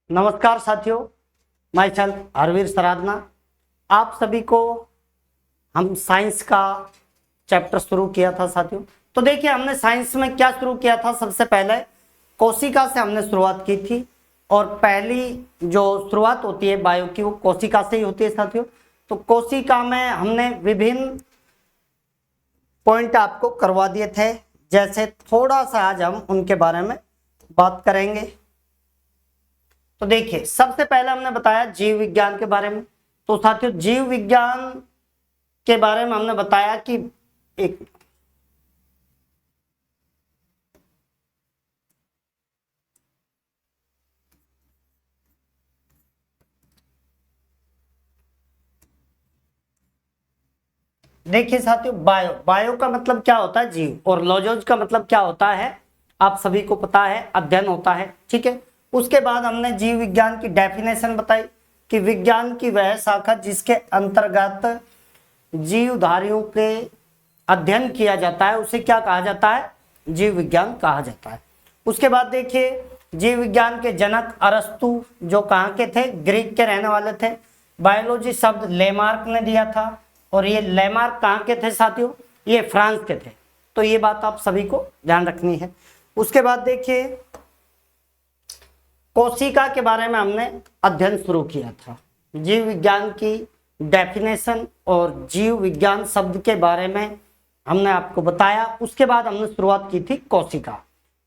नमस्कार साथियों, मैं हरवीर सराधना। आप सभी को हम साइंस का चैप्टर शुरू किया था साथियों। तो देखिए, हमने साइंस में क्या शुरू किया था। सबसे पहले कोशिका से हमने शुरुआत की थी और पहली जो शुरुआत होती है बायो की वो कोशिका से ही होती है साथियों। तो कोशिका में हमने विभिन्न पॉइंट आपको करवा दिए थे, जैसे थोड़ा सा आज हम उनके बारे में बात करेंगे। तो देखिए, सबसे पहले हमने बताया जीव विज्ञान के बारे में। तो साथियों, जीव विज्ञान के बारे में हमने बताया कि एक देखिए साथियों, बायो का मतलब क्या होता है जीव, और लॉजोज का मतलब क्या होता है आप सभी को पता है, अध्ययन होता है। ठीक है, उसके बाद हमने जीव विज्ञान की डेफिनेशन बताई कि विज्ञान की वह शाखा जिसके अंतर्गत जीवधारियों के अध्ययन किया जाता है उसे क्या कहा जाता है, जीव विज्ञान कहा जाता है। उसके बाद देखिए, जीव विज्ञान के जनक अरस्तु जो कहाँ के थे, ग्रीक के रहने वाले थे। बायोलॉजी शब्द लेमार्क ने दिया था, और ये लेमार्क कहाँ के थे साथियों, ये फ्रांस के थे। तो ये बात आप सभी को ध्यान रखनी है। उसके बाद देखिए, कोशिका के बारे में हमने अध्ययन शुरू किया था। जीव विज्ञान की डेफिनेशन और जीव विज्ञान शब्द के बारे में हमने आपको बताया। उसके बाद हमने शुरुआत की थी कोशिका।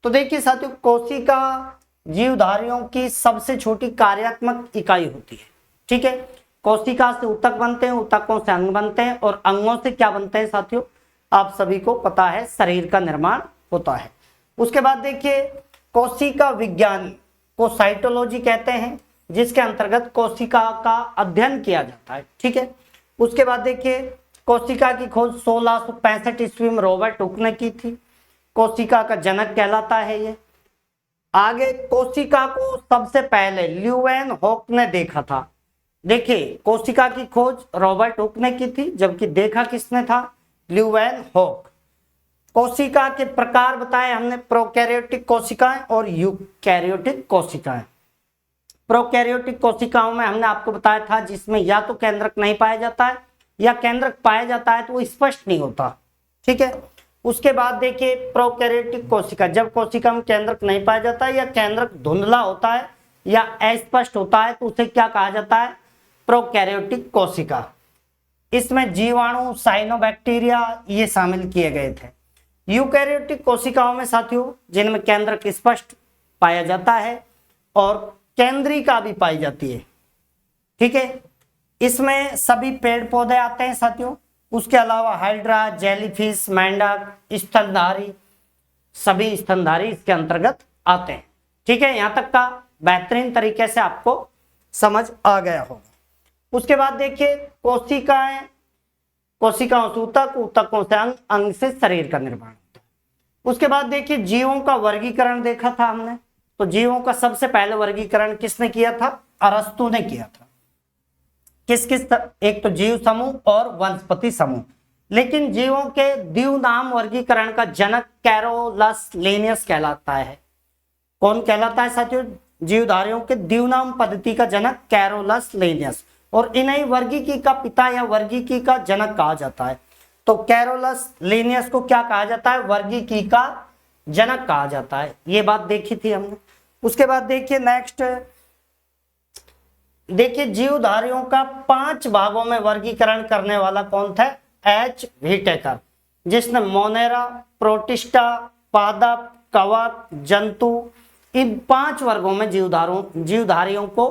तो देखिए साथियों, कोशिका जीवधारियों की सबसे छोटी कार्यात्मक इकाई होती है। ठीक है, कोशिका से ऊतक बनते हैं, ऊतकों से अंग बनते हैं, और अंगों से क्या बनते हैं साथियों, आप सभी को पता है, शरीर का निर्माण होता है। उसके बाद देखिए, कोशिका विज्ञान को साइटोलॉजी कहते हैं, जिसके अंतर्गत कोशिका का अध्ययन किया जाता है। ठीक है, उसके बाद देखिए, कोशिका की खोज 1665 ईस्वी में रॉबर्ट हुक ने की थी। कोशिका का जनक कहलाता है ये। आगे, कोशिका को सबसे पहले ल्यूवेन हॉक ने देखा था। देखिए, कोशिका की खोज रॉबर्ट हुक ने की थी, जबकि देखा किसने था, ल्यूवेन हॉक। कोशिका के प्रकार बताए हमने, प्रोकैरियोटिक कोशिकाएं और यूकैरियोटिक कोशिकाएं। प्रोकैरियोटिक कोशिकाओं में हमने आपको बताया था जिसमें या तो केंद्रक नहीं पाया जाता है, या केंद्रक पाया जाता है तो वो स्पष्ट नहीं होता। ठीक है, उसके बाद देखिए, प्रोकैरियोटिक कोशिका, जब कोशिका में केंद्रक नहीं पाया जाता है या केंद्रक धुंधला होता है या अस्पष्ट होता है तो उसे क्या कहा जाता है, प्रोकैरियोटिक कोशिका। इसमें जीवाणु, साइनोबैक्टीरिया ये शामिल किए गए थे। यूकैरियोटिक कोशिकाओं में साथियों, जिनमें केंद्रक स्पष्ट पाया जाता है और केंद्रिका भी पाई जाती है। ठीक है, इसमें सभी पेड़ पौधे आते हैं साथियों। उसके अलावा हाइड्रा, जेलीफिश, मेंढक, स्तनधारी, सभी स्तनधारी इसके अंतर्गत आते हैं। ठीक है, यहां तक का बेहतरीन तरीके से आपको समझ आ गया होगा। उसके बाद देखिए, कोशिकाएं, कोशिकाओं से ऊतक, ऊतकों से अंग, अंग से शरीर का निर्माण होता है। उसके बाद देखिए, जीवों का वर्गीकरण देखा था हमने। तो जीवों का सबसे पहले वर्गीकरण किसने किया था, अरस्तु ने किया था। किस किस एक तो जीव समूह और वनस्पति समूह। लेकिन जीवों के द्विनाम वर्गीकरण का जनक कैरोलस लिनियस कहलाता है। कौन कहलाता है साथियों, जीवधारियों के द्विनाम पद्धति का जनक कैरोलस लिनियस, और इन्हें वर्गीकी का पिता या वर्गीकी का जनक कहा जाता है। तो कैरोलस लिनियस को क्या कहा जाता है, वर्गीकी का जनक कहा जाता है। ये बात देखी थी हमने। उसके बाद देखिए, नेक्स्ट देखिए, जीवधारियों का 5 भागों में वर्गीकरण करने वाला कौन था, एच व्हिटेकर, जिसने मोनेरा, प्रोटिस्टा, पादप, कवक, जंतु, इन 5 वर्गों में जीवधारियों को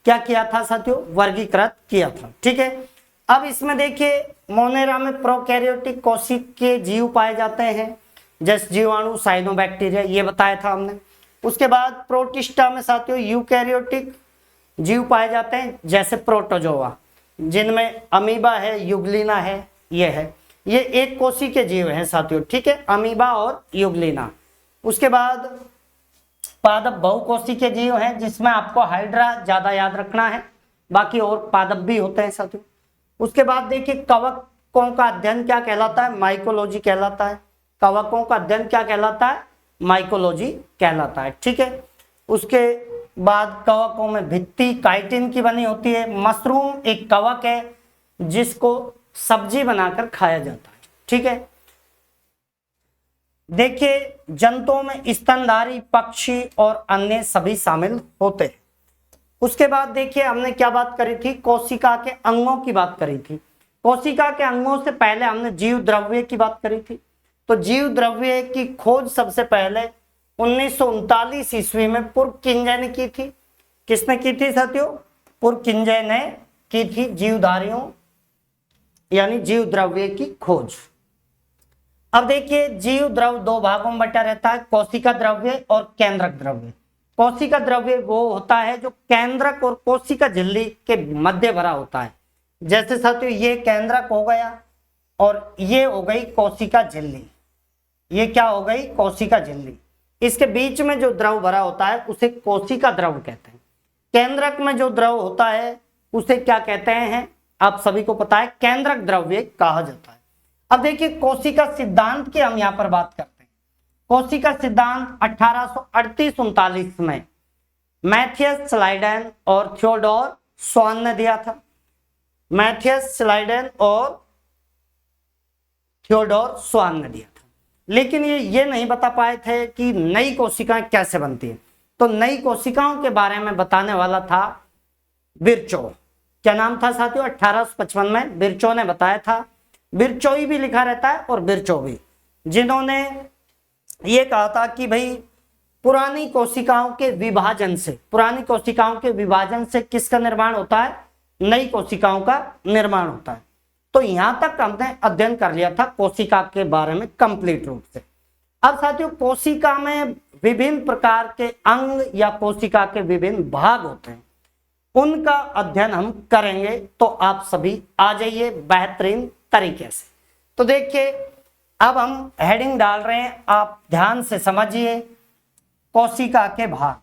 क्या किया था साथियों, वर्गीकृत किया था। ठीक है, अब इसमें देखिए, मोनेरा में प्रोकैरियोटिक कोशिकीय जीव पाए जाते हैं, जैसे जीवाणु, साइनोबैक्टीरिया, ये बताया था हमने। उसके बाद प्रोटिस्टा में साथियों यूकैरियोटिक जीव पाए जाते हैं, जैसे प्रोटोजोआ, जिनमें अमीबा है, युगलिना है, ये है, ये एक कोशी के जीव हैं साथियों। ठीक है, अमीबा और युगलिना। उसके बाद पादप बहुकोशी के जीव हैं, जिसमें आपको हाइड्रा ज्यादा याद रखना है, बाकी और पादप भी होते हैं साथियों। उसके बाद देखिए, कवकों का अध्ययन क्या कहलाता है, माइकोलॉजी कहलाता है। कवकों का अध्ययन क्या कहलाता है, माइकोलॉजी कहलाता है। ठीक है, उसके बाद कवकों में भित्ति काइटिन की बनी होती है। मशरूम एक कवक है जिसको सब्जी बनाकर खाया जाता है। ठीक है, देखिए जंतुओं में स्तनधारी, पक्षी और अन्य सभी शामिल होते हैं। उसके बाद देखिए हमने क्या बात करी थी, कोशिका के अंगों की बात करी थी। कोशिका के अंगों से पहले हमने जीव द्रव्य की बात करी थी। तो जीव द्रव्य की खोज सबसे पहले 1939 ईस्वी में पुरकिंजय ने की थी। किसने की थी साथियों? पुरकिंजय ने की थी जीवधारियों यानी जीव द्रव्य की खोज। अब देखिए जीव द्रव्य दो भागों में बटा रहता है, कोशिका द्रव्य और केंद्रक द्रव्य। कोशिका द्रव्य वो होता है जो केंद्रक और कोशिका झिल्ली के मध्य भरा होता है। जैसे साथियों ये केंद्रक हो गया और ये हो गई कोशिका झिल्ली। ये क्या हो गई? कोशिका झिल्ली। इसके बीच में जो द्रव भरा होता है उसे कोशिका द्रव कहते हैं। केंद्रक में जो द्रव होता है उसे क्या कहते हैं? आप सभी को पता है, केंद्रक द्रव्य कहा जाता है। अब देखिए कोशिका सिद्धांत की हम यहाँ पर बात करते हैं। कोशिका सिद्धांत 1838-39 में मैथियस स्लाइडेन और थियोडोर स्वान ने दिया था। मैथियस स्लाइडेन और थियोडोर स्वान ने दिया था, लेकिन ये नहीं बता पाए थे कि नई कोशिकाएं कैसे बनती है। तो नई कोशिकाओं के बारे में बताने वाला था विर्चो। क्या नाम था साथियों? 1855 में विर्चो ने बताया था। विर्चोई भी लिखा रहता है और विर्चो भी, जिन्होंने ये कहा था कि भाई पुरानी कोशिकाओं के विभाजन से किसका निर्माण होता है? नई कोशिकाओं का निर्माण होता है। तो यहां तक हमने अध्ययन कर लिया था कोशिका के बारे में कंप्लीट रूप से। अब साथियों कोशिका में विभिन्न प्रकार के अंग या कोशिका के विभिन्न भाग होते हैं, उनका अध्ययन हम करेंगे। तो आप सभी आ जाइए बेहतरीन तरीके से। तो देखिए अब हम हेडिंग डाल रहे हैं, आप ध्यान से समझिए। कोशिका के भाग,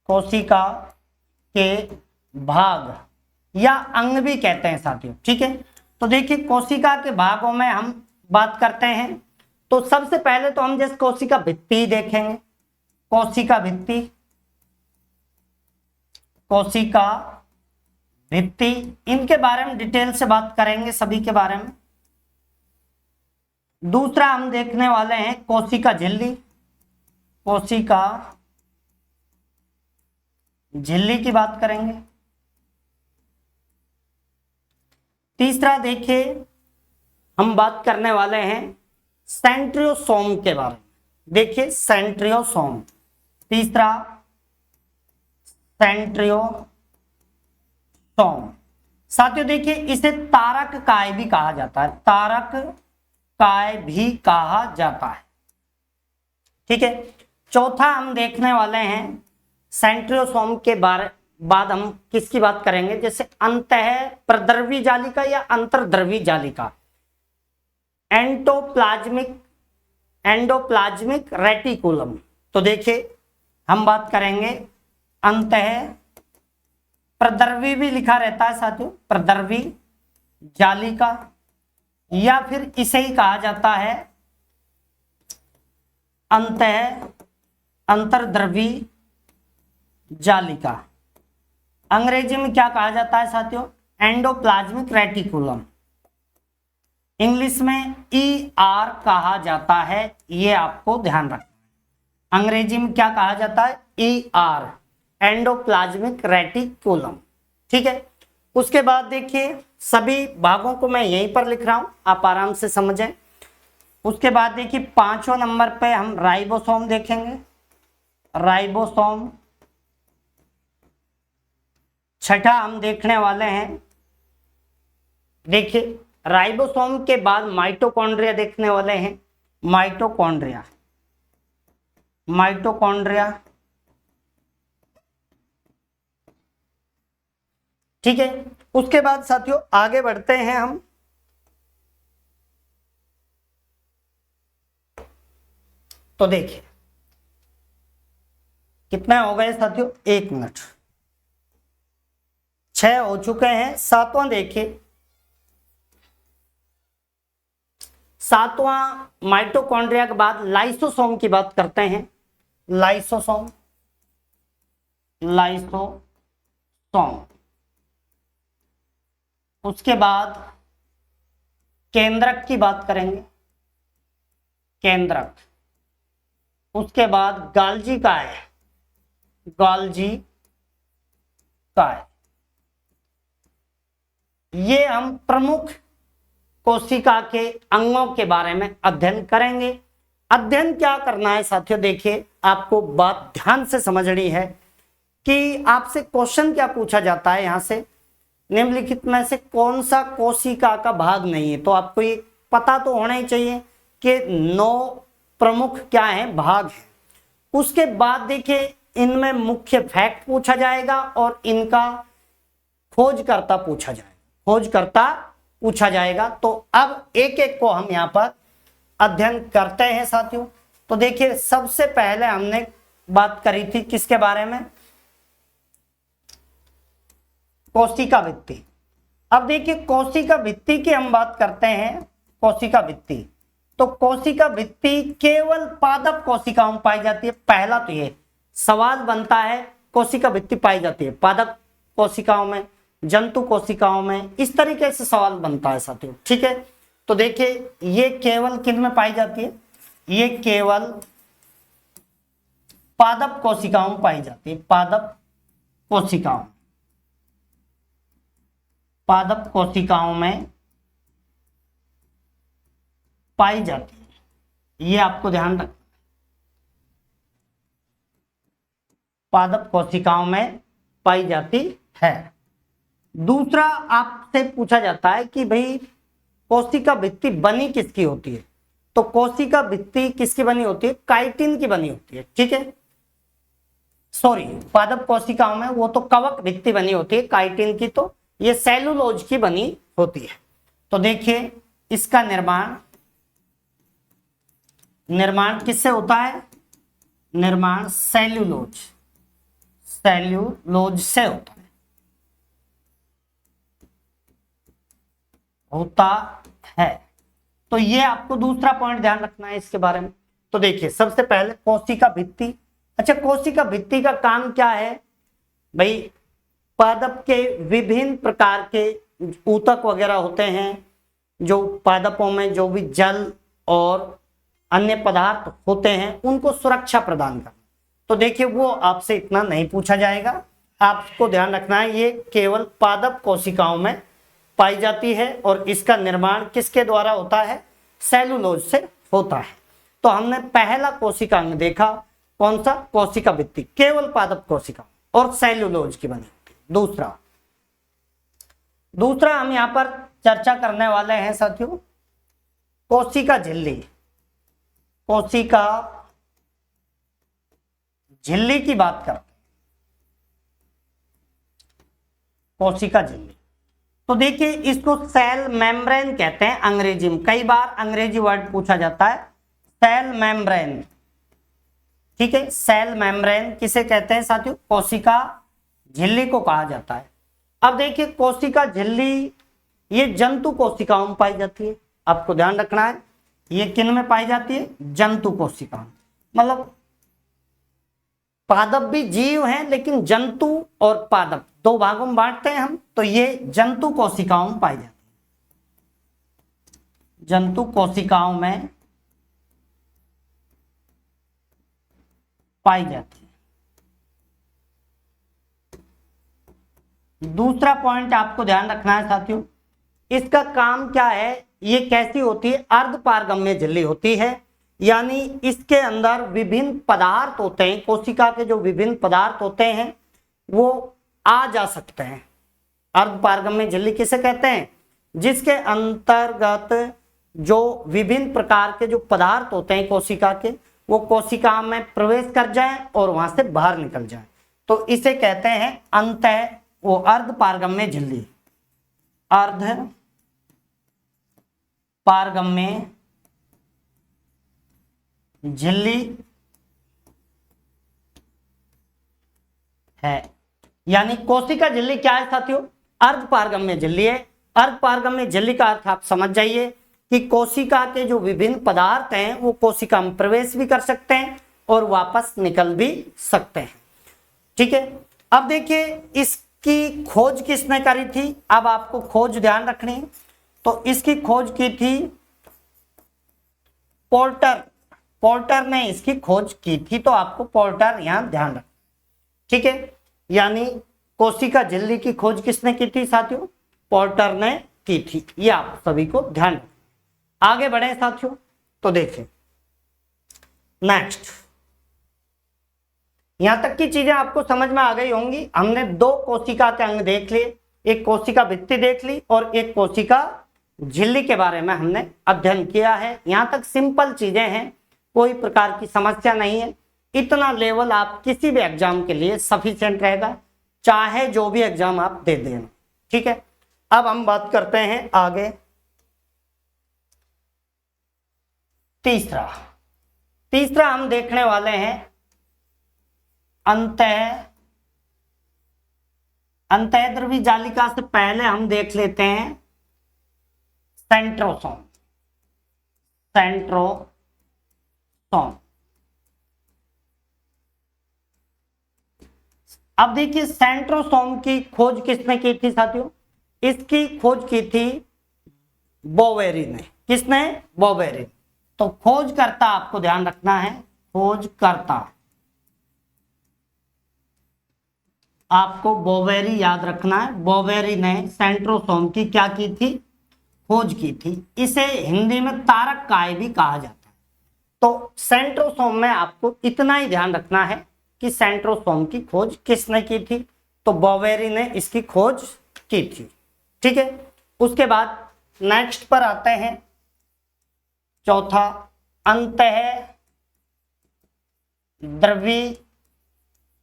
कोशिका के भाग या अंग भी कहते हैं साथियों। ठीक है, तो देखिए कोशिका के भागों में हम बात करते हैं। तो सबसे पहले तो हम जैसे कोशिका भित्ति देखेंगे। कोशिका भित्ति, कोशिका भित्ति, इनके बारे में डिटेल से बात करेंगे, सभी के बारे में। दूसरा हम देखने वाले हैं कोशिका झिल्ली। कोशिका झिल्ली की बात करेंगे। तीसरा देखिए हम बात करने वाले हैं सेंट्रियोसोम के बारे में। देखिए सेंट्रियोसोम, तीसरा सेंट्रियोसोम। साथियों देखिए इसे तारक काय भी कहा जाता है, तारक काय भी कहा जाता है। ठीक है, चौथा हम देखने वाले हैं सेंट्रियोसोम के बाद हम किसकी बात करेंगे? जैसे अंतः प्रद्रवी जालिका या अंतर्द्रवी जालिका, एंडोप्लाज्मिक रेटिकुलम। तो देखिए हम बात करेंगे अंतः प्रद्रवी भी लिखा रहता है साथियों, प्रद्रवी जालिका, या फिर इसे ही कहा जाता है अंतर्द्रवी जालिका। अंग्रेजी में क्या कहा जाता है साथियों? Endoplasmic reticulum. इंग्लिश में ER कहा जाता है, ये आपको ध्यान रखना है। अंग्रेजी में क्या कहा जाता है? ER, endoplasmic reticulum. ठीक है, उसके बाद देखिए सभी भागों को मैं यहीं पर लिख रहा हूं, आप आराम से समझें। उसके बाद देखिए 5वें नंबर पे हम राइबोसोम देखेंगे, राइबोसोम। छठा हम देखने वाले हैं, देखिए राइबोसोम के बाद माइटोकॉन्ड्रिया देखने वाले हैं, माइटोकॉन्ड्रिया, माइटोकॉन्ड्रिया। ठीक है, उसके बाद साथियों आगे बढ़ते हैं हम। तो देखिए कितने हो गए साथियों? 1 मिनट, 6 हो चुके हैं। 7वां देखिए, 7वां माइटोकॉन्ड्रिया के बाद लाइसोसोम की बात करते हैं। Lysosome, lysosome. उसके बाद केंद्रक की बात करेंगे, केंद्रक। उसके बाद गाल्जी काय, गाल्जी काय। ये हम प्रमुख कोशिका के अंगों के बारे में अध्ययन करेंगे। अध्ययन क्या करना है साथियों, देखिए आपको बात ध्यान से समझनी है कि आपसे क्वेश्चन क्या पूछा जाता है। यहां से निम्नलिखित में से कौन सा कोशिका का भाग नहीं है, तो आपको ये पता तो होना ही चाहिए कि 9 प्रमुख क्या है, भाग है। उसके बाद देखिए इनमें मुख्य फैक्ट पूछा जाएगा और इनका खोजकर्ता पूछा जाएगा, खोजकर्ता पूछा जाएगा। तो अब एक एक को हम यहाँ पर अध्ययन करते हैं साथियों। तो देखिए सबसे पहले हमने बात करी थी किसके बारे में, कोशिका भित्ति। अब देखिए कोशिका भित्ति की हम बात करते हैं, कोशिका भित्ति। तो कोशिका भित्ति केवल पादप कोशिकाओं में पाई जाती है। पहला तो ये सवाल बनता है, कोशिका भित्ति पाई जाती है पादप कोशिकाओं में, जंतु कोशिकाओं में, इस तरीके से सवाल बनता है साथियों, ठीक है। तो देखिए ये केवल किन में पाई जाती है, ये केवल पादप कोशिकाओं में पाई जाती है, पादप कोशिकाओं, पादप कोशिकाओं में पाई जाती है। ये आपको ध्यान रखना, पादप कोशिकाओं में पाई जाती है। दूसरा आपसे पूछा जाता है कि भाई कोशिका भित्ति बनी किसकी होती है, तो कोशिका भित्ति किसकी बनी होती है, काइटिन की बनी होती है, ठीक है। सॉरी, पादप कोशिकाओं में वो तो कवक भित्ति बनी होती है, काइटिन की तो ये सेलुलोज की बनी होती है। तो देखिए इसका निर्माण किससे होता है, निर्माण सेल्यूलोज, सेल्यूलोज से होता है। तो ये आपको दूसरा पॉइंट ध्यान रखना है इसके बारे में। तो देखिए सबसे पहले कोशिका भित्ति। अच्छा, कोशिका भित्ति का काम क्या है भाई, पादप के विभिन्न प्रकार के ऊतक वगैरह होते हैं, जो पादपों में जो भी जल और अन्य पदार्थ होते हैं उनको सुरक्षा प्रदान करना। तो देखिए वो आपसे इतना नहीं पूछा जाएगा, आपको ध्यान रखना है ये केवल पादप कोशिकाओं में पाई जाती है और इसका निर्माण किसके द्वारा होता है, सेलुलोज से होता है। तो हमने पहला कोशिका अंग देखा, कौन सा, कोशिका भित्ति, केवल पादप कोशिका और सेलुलोज की बनी होती है। दूसरा हम यहाँ पर चर्चा करने वाले हैं साथियों, कोशिका झिल्ली। कोशिका झिल्ली की बात करते हैं, कोशिका झिल्ली। तो देखिए इसको सेल मेम्ब्रेन कहते हैं अंग्रेजी में, कई बार अंग्रेजी वर्ड पूछा जाता है, सेल मेम्ब्रेन, ठीक है। सेल मेम्ब्रेन किसे कहते हैं साथियों, कोशिका झिल्ली को कहा जाता है। अब देखिए कोशिका झिल्ली ये जंतु कोशिकाओं में पाई जाती है, आपको ध्यान रखना है ये किन में पाई जाती है, जंतु कोशिका। मतलब पादप भी जीव हैं लेकिन जंतु और पादप दो भागों में बांटते हैं हम, तो ये जंतु कोशिकाओं में पाई जाती है, जंतु कोशिकाओं में पाई जाती है। दूसरा पॉइंट आपको ध्यान रखना है साथियों, इसका काम क्या है, ये कैसी होती है, अर्धपारगम्य झिल्ली होती है, यानी इसके अंदर विभिन्न पदार्थ होते हैं, कोशिका के जो विभिन्न पदार्थ होते हैं वो आ जा सकते हैं। अर्धपारगम्य झिल्ली किसे कहते हैं, जिसके अंतर्गत जो विभिन्न प्रकार के जो पदार्थ होते हैं कोशिका के, वो कोशिका में प्रवेश कर जाएं और वहां से बाहर निकल जाएं, तो इसे कहते हैं अंतः वो अर्धपारगम्य झिल्ली, अर्धपारगम्य झिल्ली है। यानी कोशिका झिल्ली क्या है साथियों, अर्धपारगम्य झिल्ली है। अर्धपारगम्य झिल्ली का अर्थ आप समझ जाइए कि कोशिका के जो विभिन्न पदार्थ हैं वो कोशिका में प्रवेश भी कर सकते हैं और वापस निकल भी सकते हैं। ठीक है, अब देखिए इसकी खोज किसने करी थी, अब आपको खोज ध्यान रखनी है। तो इसकी खोज की थी पोर्टर, पोर्टर ने इसकी खोज की थी, तो आपको पोर्टर यहां ध्यान रखना। ठीक है, यानी कोशिका झिल्ली की खोज किसने की थी साथियों, पोर्टर ने की थी, ये आप सभी को ध्यान रखना। आगे बढ़े साथियों, तो देखिए नेक्स्ट, यहां तक की चीजें आपको समझ में आ गई होंगी। हमने दो कोशिका के अंग देख लिए, एक कोशिका भित्ति देख ली और एक कोशिका झिल्ली के बारे में हमने अध्ययन किया है। यहां तक सिंपल चीजें हैं, कोई प्रकार की समस्या नहीं है। इतना लेवल आप किसी भी एग्जाम के लिए सफिशिएंट रहेगा, चाहे जो भी एग्जाम आप दे दें। ठीक है, अब हम बात करते हैं आगे तीसरा हम देखने वाले हैं अंतःद्रवी जालिका से पहले हम देख लेते हैं सेंट्रोसोम। अब देखिए सेंट्रोसोम की खोज किसने की थी साथियों, इसकी खोज की थी बोवेरी ने। किसने, बोवेरी। तो खोजकर्ता आपको ध्यान रखना है, खोजकर्ता आपको बोवेरी याद रखना है। बोवेरी ने सेंट्रोसोम की क्या की थी, खोज की थी। इसे हिंदी में तारक काय भी कहा जाता है। तो सेंट्रोसोम में आपको इतना ही ध्यान रखना है कि सेंट्रोसोम की खोज किसने की थी, तो बोवेरी ने इसकी खोज की थी। ठीक है, उसके बाद नेक्स्ट पर आते हैं चौथा, अंतःद्रवी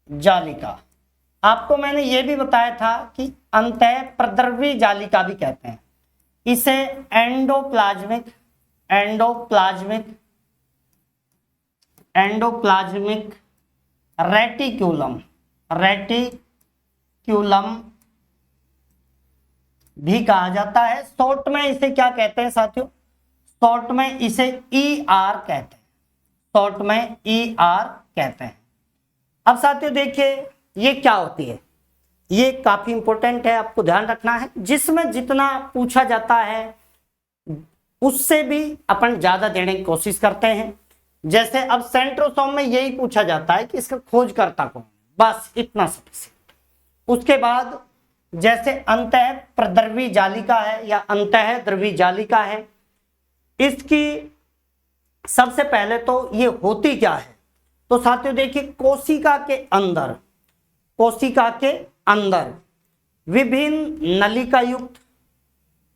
जालिका। आपको मैंने यह भी बताया था कि अंतःप्रद्रवी जालिका भी कहते हैं इसे। एंडोप्लाज्मिक रेटिक्यूलम भी कहा जाता है। शॉर्ट में इसे क्या कहते हैं साथियों, शॉर्ट में इसे ER कहते हैं, शॉर्ट में ER कहते हैं। अब साथियों देखिए ये क्या होती है, ये काफी इंपॉर्टेंट है, आपको ध्यान रखना है। जिसमें जितना पूछा जाता है उससे भी अपन ज्यादा देने की कोशिश करते हैं। जैसे अब सेंट्रोसोम में यही पूछा जाता है कि इसका खोजकर्ता कौन, बस इतना सफिशिएंट। उसके बाद जैसे अंतःप्रद्रवी जालिका है या अंतःद्रवी जालिका है, इसकी सबसे पहले तो ये होती क्या है, तो साथियों देखिए कोशिका के अंदर विभिन्न नलिका युक्त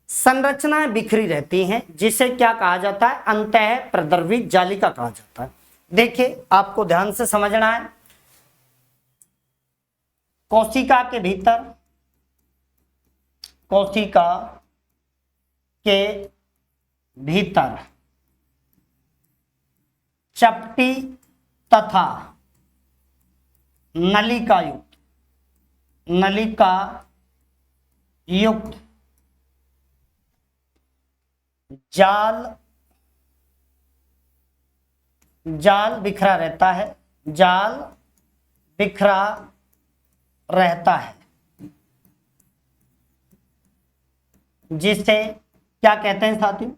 संरचनाएं बिखरी रहती हैं, जिसे क्या कहा जाता है, अंतःप्रद्रवी जालिका कहा जाता है। देखिए आपको ध्यान से समझना है, कोशिका के भीतर चपटी तथा नलिका युक्त जाल बिखरा रहता है, जिसे क्या कहते हैं साथियों,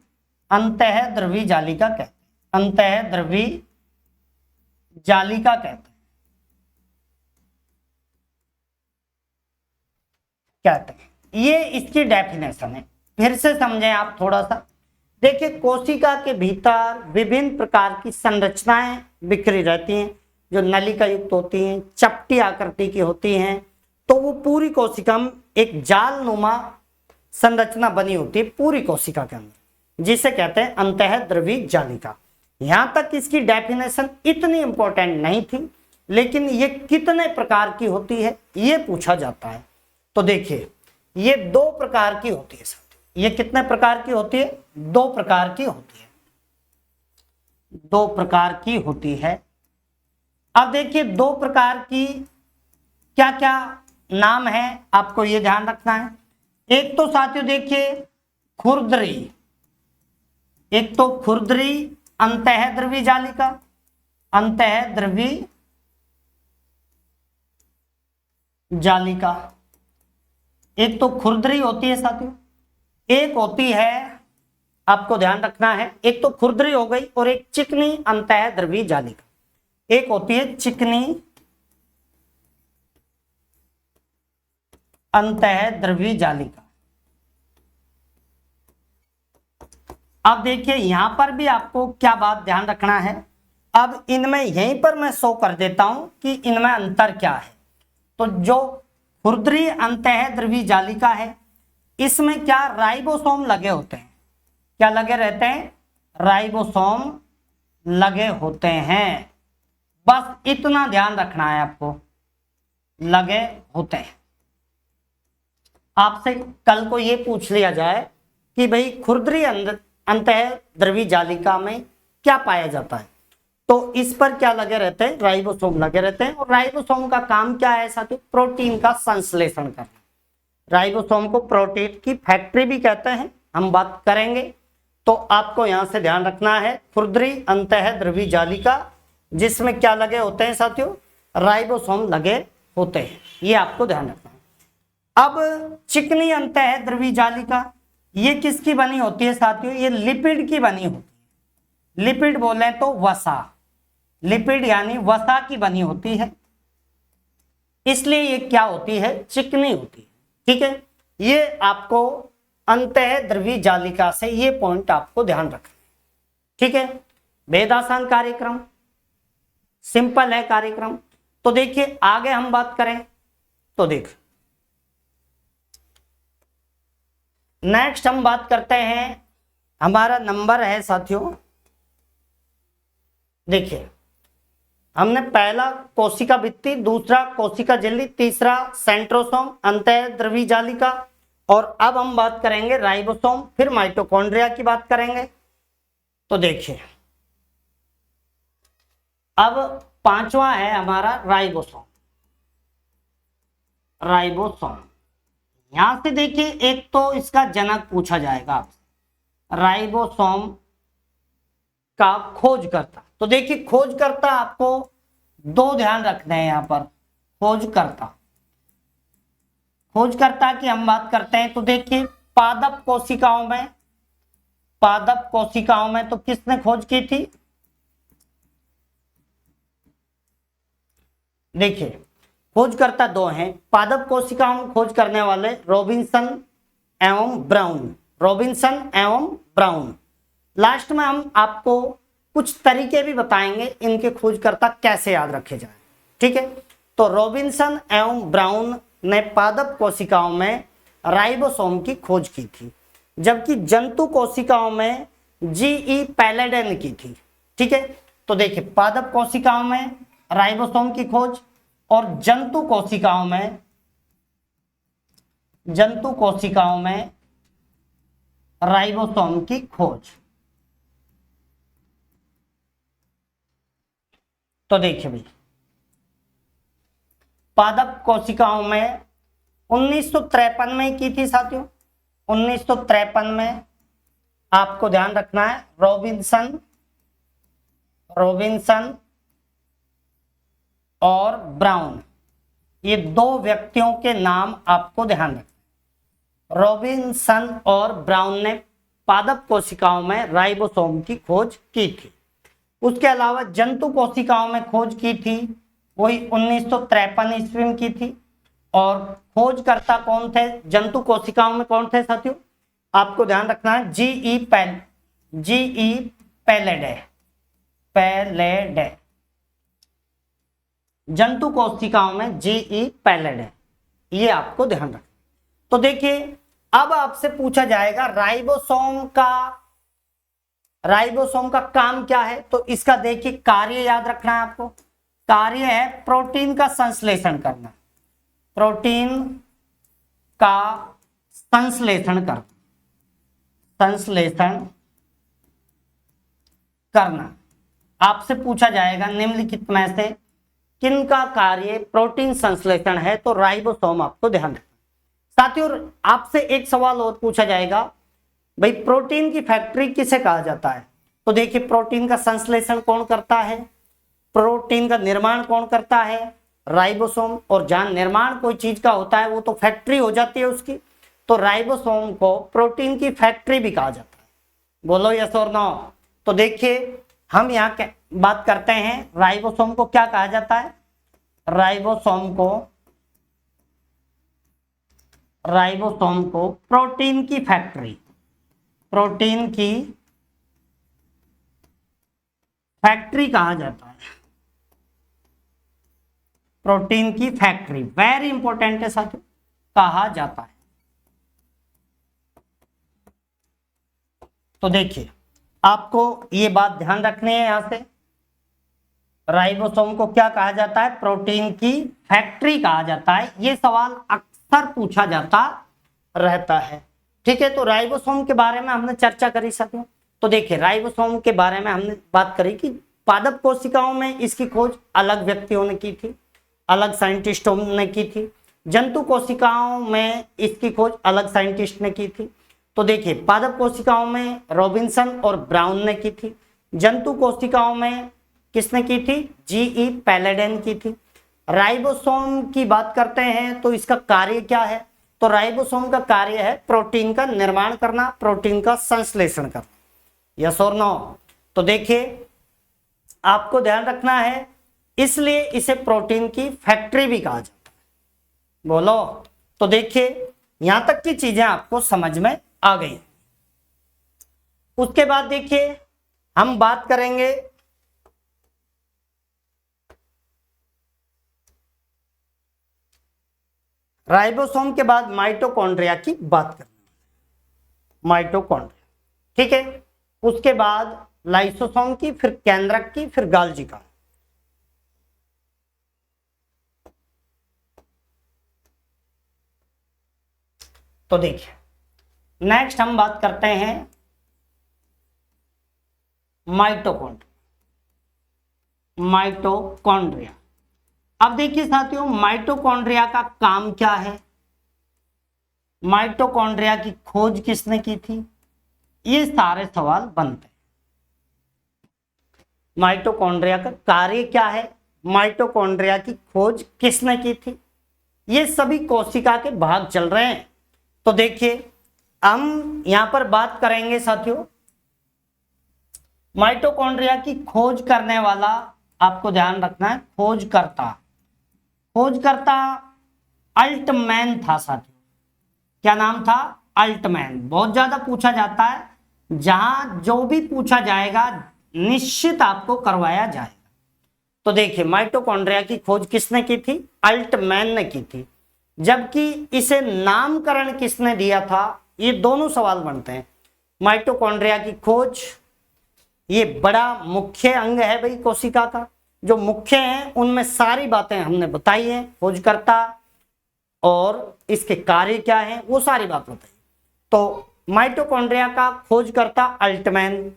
अंतःद्रवी जालिका कहते हैं, अंतःद्रवी जालिका कहते हैं। ये इसकी डेफिनेशन है, फिर से समझें आप थोड़ा सा। देखिए कोशिका के भीतर विभिन्न प्रकार की संरचनाएं बिखरी रहती हैं, जो नलिका युक्त होती हैं, चपटी आकृति की होती हैं। तो वो पूरी कोशिका में एक जालनुमा संरचना बनी होती है पूरी कोशिका के अंदर, जिसे कहते हैं अंतःद्रवी जालिका। यहां तक इसकी डेफिनेशन इतनी इंपॉर्टेंट नहीं थी, लेकिन ये कितने प्रकार की होती है ये पूछा जाता है। तो देखिए ये 2 प्रकार की होती है साथियों। ये कितने प्रकार की होती है, 2 प्रकार की होती है, 2 प्रकार की होती है। अब देखिए 2 प्रकार की क्या क्या नाम है, आपको ये ध्यान रखना है। एक तो साथियों देखिए खुरदरी, एक तो खुरदरी अंतःद्रवी जालिका, अंतःद्रवी जालिका। एक तो खुरदरी होती है साथियों, एक होती है, आपको ध्यान रखना है, एक तो खुरदरी हो गई और एक चिकनी अंतःद्रवी जालिका। एक होती है चिकनी अंतःद्रवी जालिका। अब देखिए यहां पर भी आपको क्या बात ध्यान रखना है। अब इनमें यहीं पर मैं शो कर देता हूं कि इनमें अंतर क्या है। तो जो खुरदरी अंतःद्रवी जालिका है, इसमें क्या राइबोसोम लगे होते हैं। क्या लगे रहते हैं? राइबोसोम लगे होते हैं। बस इतना ध्यान रखना है आपको, लगे होते हैं। आपसे कल को यह पूछ लिया जाए कि भाई खुरदरी अंतःद्रवी जालिका में क्या पाया जाता है, तो इस पर क्या लगे रहते हैं? राइबोसोम लगे रहते हैं। और राइबोसोम का काम क्या है साथियों? प्रोटीन का संश्लेषण करना। राइबोसोम को प्रोटीन की फैक्ट्री भी कहते हैं, हम बात करेंगे। तो आपको यहां से ध्यान रखना है, खुरदरी अंतःद्रवी जालिका जिसमें क्या लगे होते हैं साथियों? राइबोसोम लगे होते हैं, ये आपको ध्यान रखना है। अब चिकनी अंतःद्रवी जालिका, ये किसकी बनी होती है साथियों? ये लिपिड की बनी होती है। लिपिड बोले तो वसा, लिपिड यानी वसा की बनी होती है, इसलिए ये क्या होती है? चिकनी होती है। ठीक है, ये आपको अंतःद्रवी जालिका से ये पॉइंट आपको ध्यान रखना है। ठीक है, बेहद आसान कार्यक्रम, सिंपल है कार्यक्रम। तो देखिए आगे हम बात करें तो देख, नेक्स्ट हम बात करते हैं, हमारा नंबर है साथियों, देखिए हमने पहला कोशिका भित्ति, दूसरा कोशिका झिल्ली, तीसरा सेंट्रोसोम अंतःद्रवी जालिका, और अब हम बात करेंगे राइबोसोम, फिर माइटोकॉन्ड्रिया की बात करेंगे। तो देखिए अब पांचवा है हमारा राइबोसोम। राइबोसोम, यहां से देखिए एक तो इसका जनक पूछा जाएगा आपसे, राइबोसोम का खोजकर्ता। तो देखिए खोजकर्ता आपको दो ध्यान रखने हैं यहां पर। खोजकर्ता, खोजकर्ता की हम बात करते हैं तो देखिए पादप कोशिकाओं में, पादप कोशिकाओं में तो किसने खोज की थी? देखिए खोजकर्ता दो हैं पादप कोशिकाओं में खोज करने वाले, रॉबिन्सन एवं ब्राउन। रॉबिन्सन एवं ब्राउन। लास्ट में हम आपको कुछ तरीके भी बताएंगे इनके खोजकर्ता कैसे याद रखे जाए। ठीक है, तो रॉबिन्सन एवं ब्राउन ने पादप कोशिकाओं में राइबोसोम की खोज की थी, जबकि जंतु कोशिकाओं में जीई पैलेडे ने की थी। ठीक है, तो देखिए पादप कोशिकाओं में राइबोसोम की खोज और जंतु कोशिकाओं में राइबोसोम की खोज। तो देखिए भाई पादप कोशिकाओं में 1953 में की थी साथियों। 1953 में आपको ध्यान रखना है, रॉबिन्सन और ब्राउन, ये दो व्यक्तियों के नाम आपको ध्यान रखना। रॉबिन्सन और ब्राउन ने पादप कोशिकाओं में राइबोसोम की खोज की थी। उसके अलावा जंतु कोशिकाओं में खोज की थी, वही 1953 ईस्वी में की थी। और खोजकर्ता कौन थे जंतु कोशिकाओं में? कौन थे साथियों? आपको ध्यान रखना है, जीई पैलेडे। जंतु कोशिकाओं में जीई पैलेडे, ये आपको ध्यान रखना। तो देखिए अब आपसे पूछा जाएगा राइबोसोम का काम क्या है। तो इसका देखिए कार्य याद रखना है आपको। कार्य है प्रोटीन का संश्लेषण करना, प्रोटीन का संश्लेषण करना। आपसे पूछा जाएगा निम्नलिखित में से किनका कार्य प्रोटीन संश्लेषण है, तो राइबोसोम आपको ध्यान रखना। साथियों आपसे एक सवाल और पूछा जाएगा, भाई प्रोटीन की फैक्ट्री किसे कहा जाता है? तो देखिए प्रोटीन का संश्लेषण कौन करता है? प्रोटीन का निर्माण कौन करता है? राइबोसोम। और जहां निर्माण कोई चीज का होता है वो तो फैक्ट्री हो जाती है उसकी, तो राइबोसोम को प्रोटीन की फैक्ट्री भी कहा जाता है। बोलो यस और नो। तो देखिए हम यहाँ बात करते हैं राइबोसोम को क्या कहा जाता है? राइबोसोम को प्रोटीन की फैक्ट्री, प्रोटीन की फैक्ट्री कहा जाता है। प्रोटीन की फैक्ट्री वेरी इंपॉर्टेंट है साथियों, कहा जाता है। तो देखिए आपको ये बात ध्यान रखनी है, यहां से राइबोसोम को क्या कहा जाता है? प्रोटीन की फैक्ट्री कहा जाता है। ये सवाल अक्सर पूछा जाता रहता है। ठीक है, तो राइबोसोम के बारे में हमने चर्चा करी साथियों। तो देखिए राइबोसोम के बारे में हमने बात करी कि पादप कोशिकाओं में इसकी खोज अलग व्यक्तियों ने की थी, अलग साइंटिस्टों ने की थी। जंतु कोशिकाओं में इसकी खोज अलग साइंटिस्ट ने की थी। तो देखिए पादप कोशिकाओं में रॉबिन्सन और ब्राउन ने की थी। जंतु कोशिकाओं में किसने की थी? जी.ई. पैलेडेन की थी। राइबोसोम की बात करते हैं तो इसका कार्य क्या है? तो राइबोसोम का कार्य है प्रोटीन का निर्माण करना, प्रोटीन का संश्लेषण करना। यस और नो? तो देखिए आपको ध्यान रखना है, इसलिए इसे प्रोटीन की फैक्ट्री भी कहा जाता है। बोलो। तो देखिए यहां तक की चीजें आपको समझ में आ गई। उसके बाद देखिए हम बात करेंगे राइबोसोम के बाद माइटोकॉन्ड्रिया की बात करेंगे। माइटोकॉन्ड्रिया, ठीक है। उसके बाद लाइसोसोम की, फिर केंद्रक की, फिर गाल्जी का। तो देखिए नेक्स्ट हम बात करते हैं माइटोकॉन्ड्रिया। अब देखिए साथियों माइटोकॉन्ड्रिया का काम क्या है, माइटोकॉन्ड्रिया की खोज किसने की थी, ये सारे सवाल बनते हैं। माइटोकॉन्ड्रिया का कार्य क्या है, माइटोकॉन्ड्रिया की खोज किसने की थी, ये सभी कोशिका के भाग चल रहे हैं। तो देखिए हम यहां पर बात करेंगे साथियों माइटोकॉन्ड्रिया की खोज करने वाला, आपको ध्यान रखना है, खोजकर्ता अल्टमैन था साथियों। क्या नाम था? अल्टमैन। बहुत ज्यादा पूछा जाता है, जहां जो भी पूछा जाएगा निश्चित आपको करवाया जाएगा। तो देखिए माइटोकॉन्ड्रिया की खोज किसने की थी? अल्टमैन ने की थी। जबकि इसे नामकरण किसने दिया था, ये दोनों सवाल बनते हैं। माइटोकॉन्ड्रिया की खोज ये बड़ा मुख्य अंग है भाई कोशिका का, जो मुख्य है उनमें सारी बातें हमने बताई हैं, खोजकर्ता और इसके कार्य क्या है वो सारी बात बताई। तो माइटोकॉन्ड्रिया का खोजकर्ता अल्टमैन,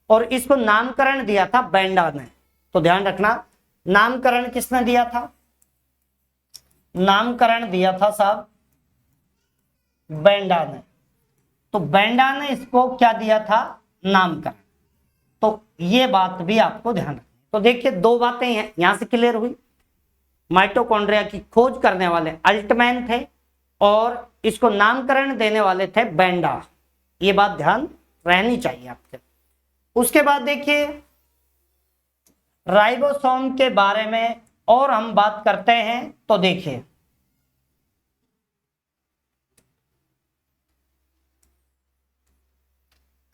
और इसको नामकरण दिया था बेंडा ने। तो ध्यान रखना नामकरण किसने दिया था? नामकरण दिया था साहब बेंडा ने। तो बेंडा ने इसको क्या दिया था? नामकरण। तो ये बात भी आपको ध्यान रखनी। तो देखिए दो बातें हैं यहां से क्लियर हुई, माइटोकॉन्ड्रिया की खोज करने वाले अल्टमैन थे और इसको नामकरण देने वाले थे बेंडा। ये बात ध्यान रहनी चाहिए आपके। उसके बाद देखिए राइबोसोम के बारे में और हम बात करते हैं। तो देखिए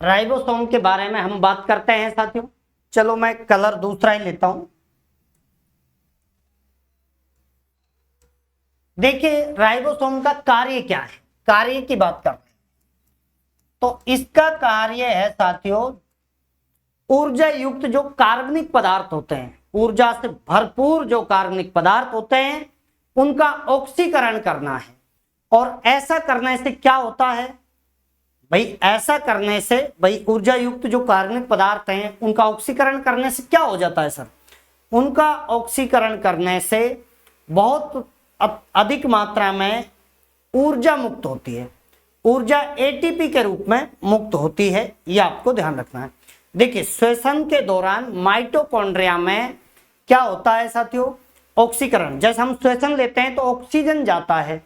राइबोसोम के बारे में हम बात करते हैं साथियों। चलो मैं कलर दूसरा ही लेता हूं। देखिए राइबोसोम का कार्य क्या है, कार्य की बात करते हैं। तो इसका कार्य है साथियों ऊर्जा युक्त जो कार्बनिक पदार्थ होते हैं, ऊर्जा से भरपूर जो कार्बनिक पदार्थ होते हैं उनका ऑक्सीकरण करना है। और ऐसा करने से क्या होता है भाई, ऐसा करने से भाई ऊर्जा युक्त जो कार्बनिक पदार्थ हैं उनका ऑक्सीकरण करने से क्या हो जाता है सर? उनका ऑक्सीकरण करने से बहुत अधिक मात्रा में ऊर्जा मुक्त होती है, ऊर्जा एटीपी के रूप में मुक्त होती है। ये आपको ध्यान रखना है। देखिए श्वसन के दौरान माइटोकॉन्ड्रिया में क्या होता है साथियों, ऑक्सीकरण। जैसे हम श्वसन लेते हैं तो ऑक्सीजन जाता है,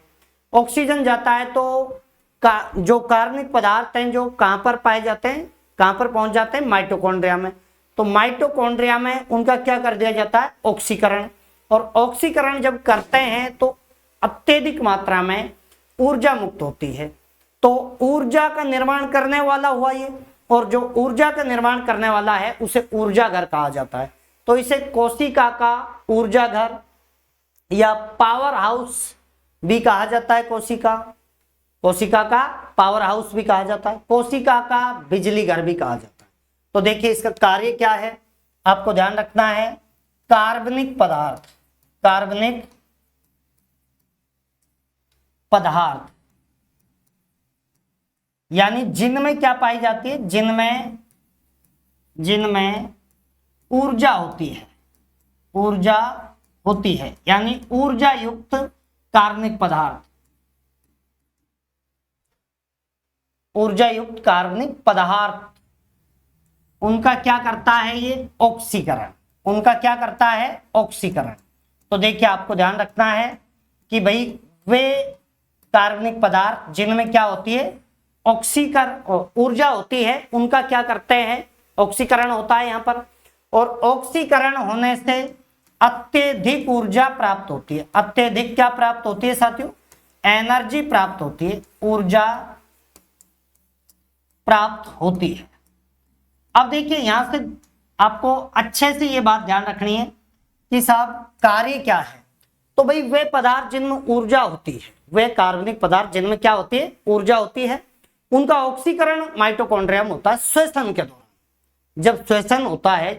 ऑक्सीजन जाता है तो जो कार्बनिक पदार्थ हैं जो कहां पर पाए जाते हैं, कहां पर पहुंच जाते हैं, माइटोकॉन्ड्रिया में। तो माइटोकॉन्ड्रिया में उनका क्या कर दिया जाता है, ऑक्सीकरण। और ऑक्सीकरण जब करते हैं तो अत्यधिक मात्रा में ऊर्जा मुक्त होती है। तो ऊर्जा का निर्माण करने वाला हुआ ये, और जो ऊर्जा का निर्माण करने वाला है उसे ऊर्जा घर कहा जाता है। तो इसे कोशिका का ऊर्जा घर या पावर हाउस भी कहा जाता है। कोशिका का पावर हाउस भी कहा जाता है, कोशिका का बिजली घर भी कहा जाता है। तो देखिए इसका कार्य क्या है, आपको ध्यान रखना है। कार्बनिक पदार्थ यानी जिनमें क्या पाई जाती है, जिनमें ऊर्जा होती है, यानी ऊर्जा युक्त कार्बनिक पदार्थ, उनका क्या करता है ये, ऑक्सीकरण। तो देखिए आपको ध्यान रखना है कि भाई वे कार्बनिक पदार्थ जिनमें क्या होती है, ऊर्जा होती है, उनका क्या करते हैं, ऑक्सीकरण होता है यहाँ पर। और ऑक्सीकरण होने से अत्यधिक ऊर्जा प्राप्त होती है। अत्यधिक क्या प्राप्त होती है साथियों, एनर्जी प्राप्त होती है, ऊर्जा प्राप्त होती है। अब देखिए यहां से आपको अच्छे से ये बात ध्यान रखनी है कि साहब कार्य क्या है। तो भाई वे पदार्थ जिनमें ऊर्जा होती है, वे कार्बनिक पदार्थ जिनमें क्या होती है, ऊर्जा होती है, उनका ऑक्सीकरण माइटोकॉन्ड्रिया में होता है श्वसन के दौरान। जब श्वसन होता है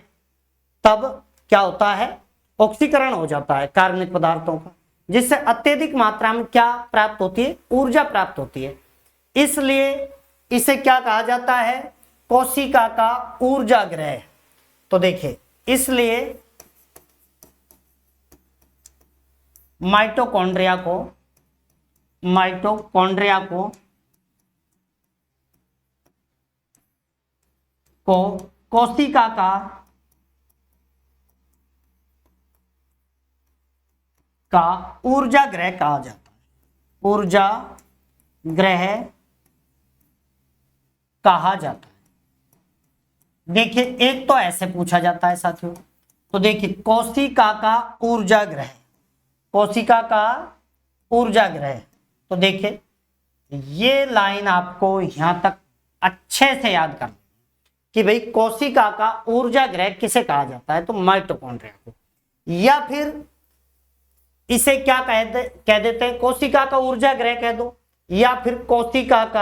तब क्या होता है, ऑक्सीकरण हो जाता है कार्बनिक पदार्थों का, जिससे अत्यधिक मात्रा में क्या प्राप्त होती है, ऊर्जा प्राप्त होती है। इसलिए इसे क्या कहा जाता है, कोशिका का ऊर्जा गृह। तो देखिए इसलिए माइटोकॉन्ड्रिया को कोशिका का ऊर्जा गृह कहा जाता है, ऊर्जा गृह कहा जाता है। देखिए एक तो ऐसे पूछा जाता है साथियों, तो देखिए कोशिका का ऊर्जा गृह, तो देखिए ये लाइन आपको यहां तक अच्छे से याद करना कि भाई कोशिका का ऊर्जा गृह किसे कहा जाता है, तो माइटोकॉन्ड्रिया को। या फिर इसे क्या कह देते हैं, कोशिका का ऊर्जा गृह कह दो, या फिर कोशिका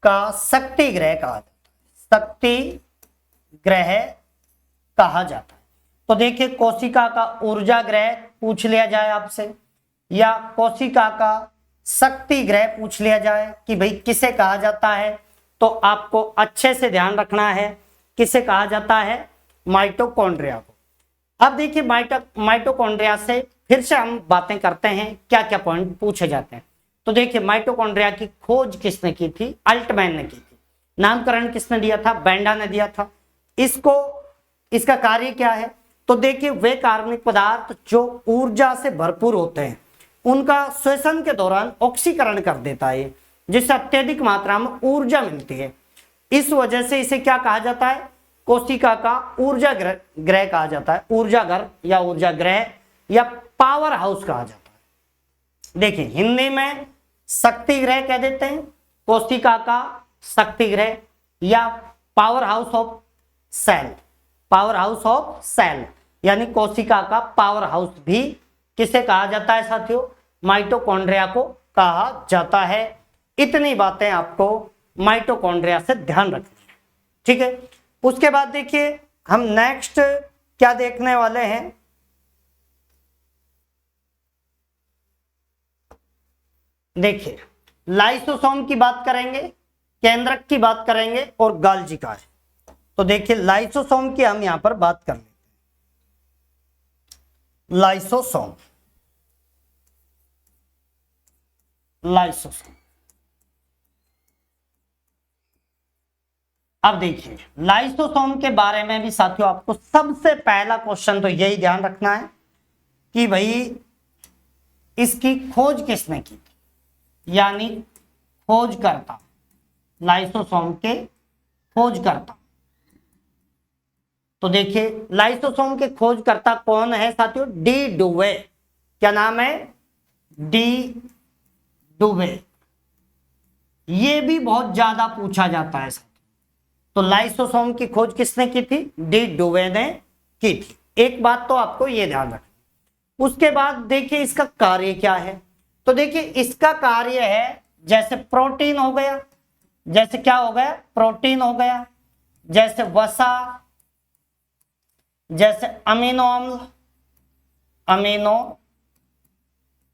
का शक्ति गृह कहा जाता है, शक्ति गृह कहा जाता है। तो देखिए कोशिका का ऊर्जा गृह पूछ लिया जाए आपसे, या कोशिका का शक्ति गृह पूछ लिया जाए कि भाई किसे कहा जाता है, तो आपको अच्छे से ध्यान रखना है किसे कहा जाता है, माइटोकॉन्ड्रिया को। अब देखिए माइटोकॉन्ड्रिया से फिर से हम बातें करते हैं, क्या क्या पॉइंट पूछे जाते हैं। तो देखिए माइटोकॉन्ड्रिया की खोज किसने की थी, अल्टमैन ने की थी। नामकरण किसने दिया था, बेंडा ने दिया था। इसका कार्य क्या है, तो देखिए वे कार्बनिक पदार्थ जो ऊर्जा से भरपूर होते हैं उनका श्वसन के दौरान ऑक्सीकरण कर देता है, जिससे अत्यधिक मात्रा में ऊर्जा मिलती है। इस वजह से इसे क्या कहा जाता है, कोशिका का ऊर्जा गृह कहा जाता है, ऊर्जा घर या ऊर्जा गृह या पावर हाउस कहा जाता है। देखिए हिंदी में शक्ति गृह कह देते हैं, कोशिका का शक्ति गृह, या पावर हाउस ऑफ सेल, यानी कोशिका का पावर हाउस भी किसे कहा जाता है साथियों, माइटोकॉन्ड्रिया को कहा जाता है। इतनी बातें आपको माइटोकॉन्ड्रिया से ध्यान रखनी है, ठीक है। उसके बाद देखिए हम नेक्स्ट क्या देखने वाले हैं, देखिए लाइसोसोम की बात करेंगे, केंद्रक की बात करेंगे और गाल्जी का है। तो देखिए लाइसोसोम की हम यहां पर बात कर लेते हैं। लाइसोसोम अब देखिए लाइसोसोम के बारे में भी साथियों आपको सबसे पहला क्वेश्चन तो यही ध्यान रखना है कि भाई इसकी खोज किसने की थी, यानी खोजकर्ता, लाइसोसोम के खोजकर्ता। तो देखिए लाइसोसोम के खोजकर्ता कौन है साथियों, डी डुवे। क्या नाम है, डी डुवे। ये भी बहुत ज्यादा पूछा जाता है। तो लाइसोसोम की खोज किसने की थी, डी डुवे ने की थी। एक बात तो आपको ये ध्यान रखना। उसके बाद देखिए इसका कार्य क्या है। तो देखिए इसका कार्य है जैसे प्रोटीन हो गया, जैसे क्या हो गया, प्रोटीन हो गया, जैसे वसा, जैसे अमीनो अम्ल, अमीनो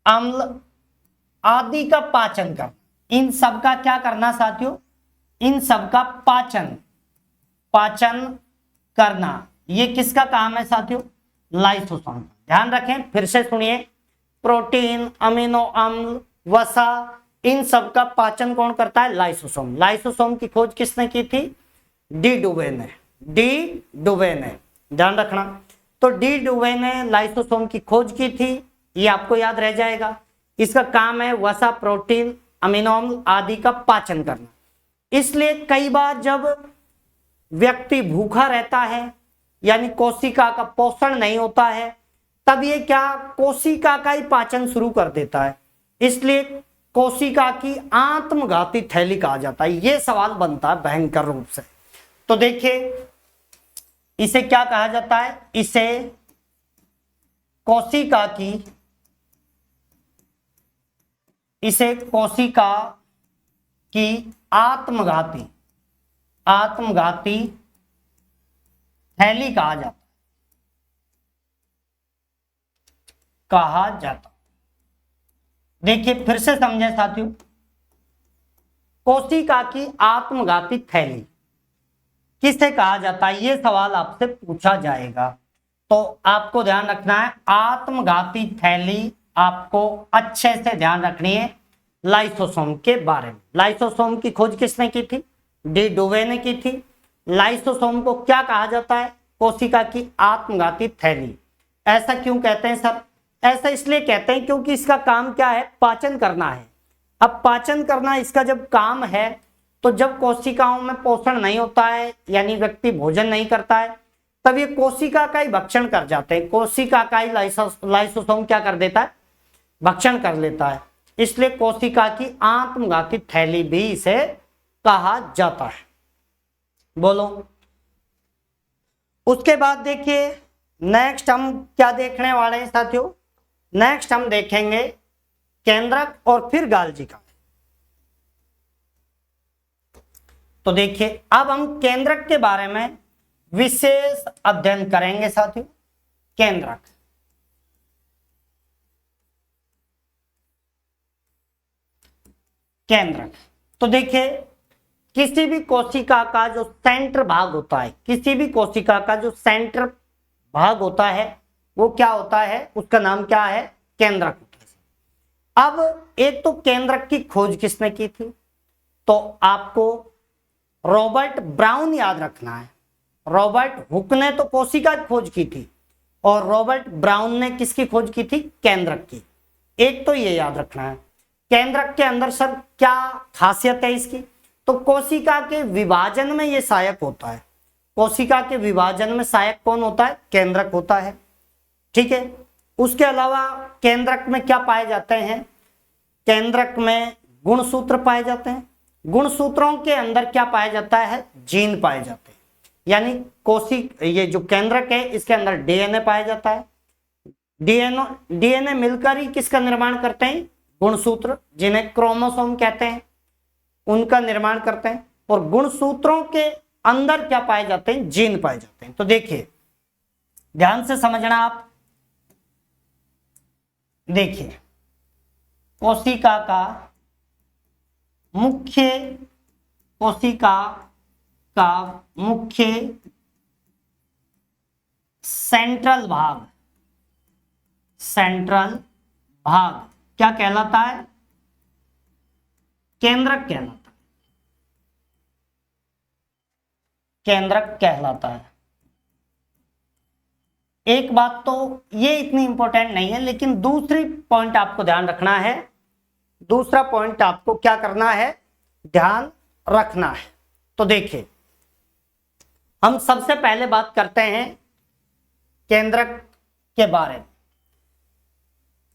अम्ल आदि का पाचन करना। इन सब का क्या करना साथियों, इन सब का पाचन करना। ये किसका काम है साथियों, लाइसोसोम। ध्यान रखें, फिर से सुनिए, प्रोटीन, अमीनो अम्ल, वसा, इन सब का पाचन कौन करता है, लाइसोसोम। लाइसोसोम की खोज किसने की थी, डी डुवे ने, डी डुवे ने। ध्यान रखना, तो डी डुवे ने लाइसोसोम की खोज की थी, ये आपको याद रह जाएगा। इसका काम है वसा, प्रोटीन, अमीनो अम्ल आदि का पाचन करना। इसलिए कई बार जब व्यक्ति भूखा रहता है, यानी कोशिका का पोषण नहीं होता है, तब ये क्या कोशिका का ही पाचन शुरू कर देता है। इसलिए कोशिका की आत्मघाती थैली कहा जाता है। ये सवाल बनता है भयंकर रूप से। तो देखिए इसे क्या कहा जाता है, इसे कोशिका की, इसे कोशिका की आत्मघाती थैली कहा जाता। देखिए फिर से समझे साथियों, कोशिका की आत्मघाती थैली किसे कहा जाता है, यह सवाल आपसे पूछा जाएगा। तो आपको ध्यान रखना है, आत्मघाती थैली आपको अच्छे से ध्यान रखनी है लाइसोसोम के बारे में। लाइसोसोम की खोज किसने की थी, डी डुवे ने की थी। लाइसोसोम को क्या कहा जाता है, कोशिका की आत्मघाती थैली। ऐसा क्यों कहते हैं सर, ऐसा इसलिए कहते हैं क्योंकि इसका काम क्या है, पाचन करना है। अब पाचन करना इसका जब काम है, तो जब कोशिकाओं में पोषण नहीं होता है, यानी व्यक्ति भोजन नहीं करता है, तब ये कोशिका का ही भक्षण कर जाते हैं। कोशिका का ही लाइसोसोम क्या कर देता है, भक्षण कर लेता है। इसलिए कोशिका की आत्मघाती थैली भी इसे कहा जाता है। बोलो। उसके बाद देखिए नेक्स्ट हम क्या देखने वाले हैं साथियों, नेक्स्ट हम देखेंगे केंद्रक और फिर गाल्जी का। तो देखिए अब हम केंद्रक के बारे में विशेष अध्ययन करेंगे साथियों। केंद्रक, केंद्रक तो देखिए किसी भी कोशिका का जो सेंटर भाग होता है, किसी भी कोशिका का जो सेंटर भाग होता है वो क्या होता है, उसका नाम क्या है, केंद्रक होता है। अब एक तो केंद्रक की खोज किसने की थी, तो आपको रॉबर्ट ब्राउन याद रखना है। रॉबर्ट हुक ने तो कोशिका की खोज की थी और रॉबर्ट ब्राउन ने किसकी खोज की थी, केंद्रक की। एक तो ये याद रखना है। केंद्रक के अंदर सर क्या खासियत है इसकी, तो कोशिका के विभाजन में ये सहायक होता है। कोशिका के विभाजन में सहायक कौन होता है, केंद्रक होता है। ठीक है, उसके अलावा केंद्रक में क्या पाए जाते हैं, केंद्रक में गुणसूत्र पाए जाते हैं। गुणसूत्रों के अंदर क्या पाया जाता है, जीन पाए जाते हैं। यानी ये जो केंद्रक है इसके अंदर डीएनए पाया जाता है। डीएनए मिलकर ही किसका निर्माण करते हैं, गुणसूत्र, जिन्हें क्रोमोसोम कहते हैं, उनका निर्माण करते हैं। और गुणसूत्रों के अंदर क्या पाए जाते हैं, जीन पाए जाते हैं। तो देखिए ध्यान से समझना आप। देखिए कोशिका का मुख्य सेंट्रल भाग क्या कहलाता है, केंद्रक कहलाता है। केंद्रक कहलाता है। एक बात तो ये इतनी इंपॉर्टेंट नहीं है, लेकिन दूसरी पॉइंट आपको ध्यान रखना है, दूसरा पॉइंट आपको क्या करना है, ध्यान रखना है। तो देखिए, हम सबसे पहले बात करते हैं केंद्रक के बारे में।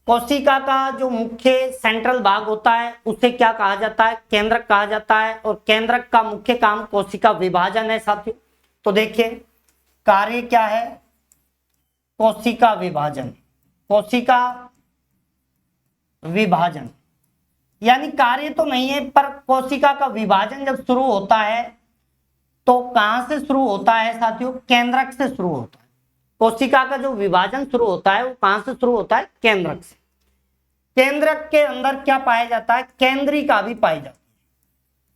कोशिका का जो मुख्य सेंट्रल भाग होता है उसे क्या कहा जाता है, केंद्रक कहा जाता है। और केंद्रक का मुख्य काम कोशिका विभाजन है साथियों। तो देखिए, कार्य क्या है, कोशिका विभाजन। कोशिका विभाजन यानी कार्य तो नहीं है, पर कोशिका का विभाजन जब शुरू होता है तो कहां से शुरू होता है साथियों, केंद्रक से शुरू होता है। कोशिका का जो विभाजन शुरू होता है वो कहां से शुरू होता है, केंद्रक से। केंद्रक के अंदर क्या पाया जाता है, केंद्रिका भी पाई जाती है।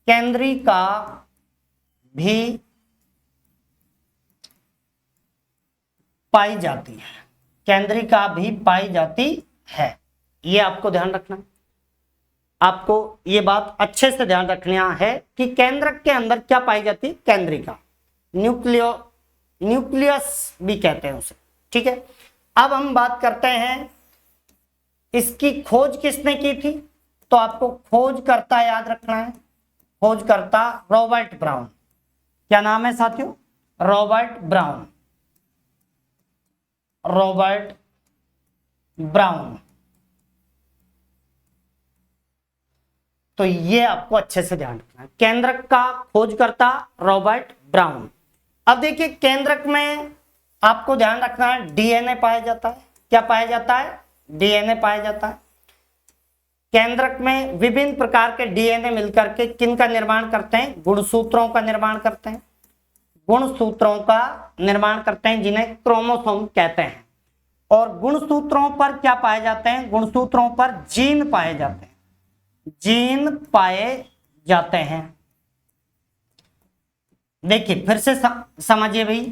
केंद्रिका भी पाई जाती है, केंद्रिका भी पाई जाती है। ये आपको ध्यान रखना है, आपको ये बात अच्छे से ध्यान रखना है कि केंद्रक के अंदर क्या पाई जाती है, केंद्रिका। न्यूक्लियस भी कहते हैं उसे, ठीक है। अब हम बात करते हैं इसकी खोज किसने की थी। तो आपको खोजकर्ता याद रखना है, खोजकर्ता रॉबर्ट ब्राउन। क्या नाम है साथियों, रॉबर्ट ब्राउन। Robert brown. तो ये आपको अच्छे से ध्यान रखना है, केंद्रक का खोजकर्ता रॉबर्ट ब्राउन। अब देखिए, केंद्रक में आपको ध्यान रखना है डीएनए पाया जाता है। क्या पाया जाता है, डीएनए पाया जाता है। केंद्रक में विभिन्न प्रकार के डीएनए मिलकर के किन का निर्माण करते हैं, गुणसूत्रों का निर्माण करते हैं। गुणसूत्रों का निर्माण करते हैं जिन्हें क्रोमोसोम कहते हैं। और गुणसूत्रों पर क्या पाए जाते हैं, गुणसूत्रों पर जीन पाए जाते हैं, जीन पाए जाते हैं। देखिए फिर से समझिए भाई,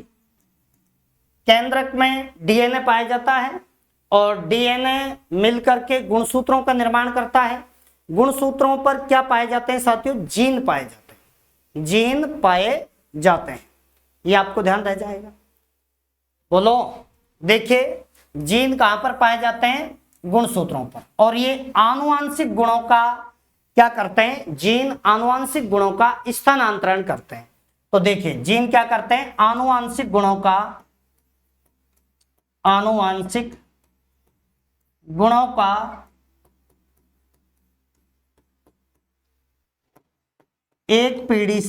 केंद्रक में डीएनए पाया जाता है और डीएनए मिलकर के गुणसूत्रों का निर्माण करता है। गुणसूत्रों पर क्या पाए जाते हैं साथियों, जीन पाए जाते हैं, जीन पाए जाते हैं। ये आपको ध्यान रह जाएगा। बोलो, देखिए जीन कहां पर पाए जाते हैं, गुणसूत्रों पर। और ये आनुवांशिक गुणों का क्या करते हैं, जीन आनुवांशिक गुणों का स्थानांतरण करते हैं। तो देखिए, जीन क्या करते हैं, आनुवांशिक गुणों का, आनुवांशिक गुणों का एक पीढ़ी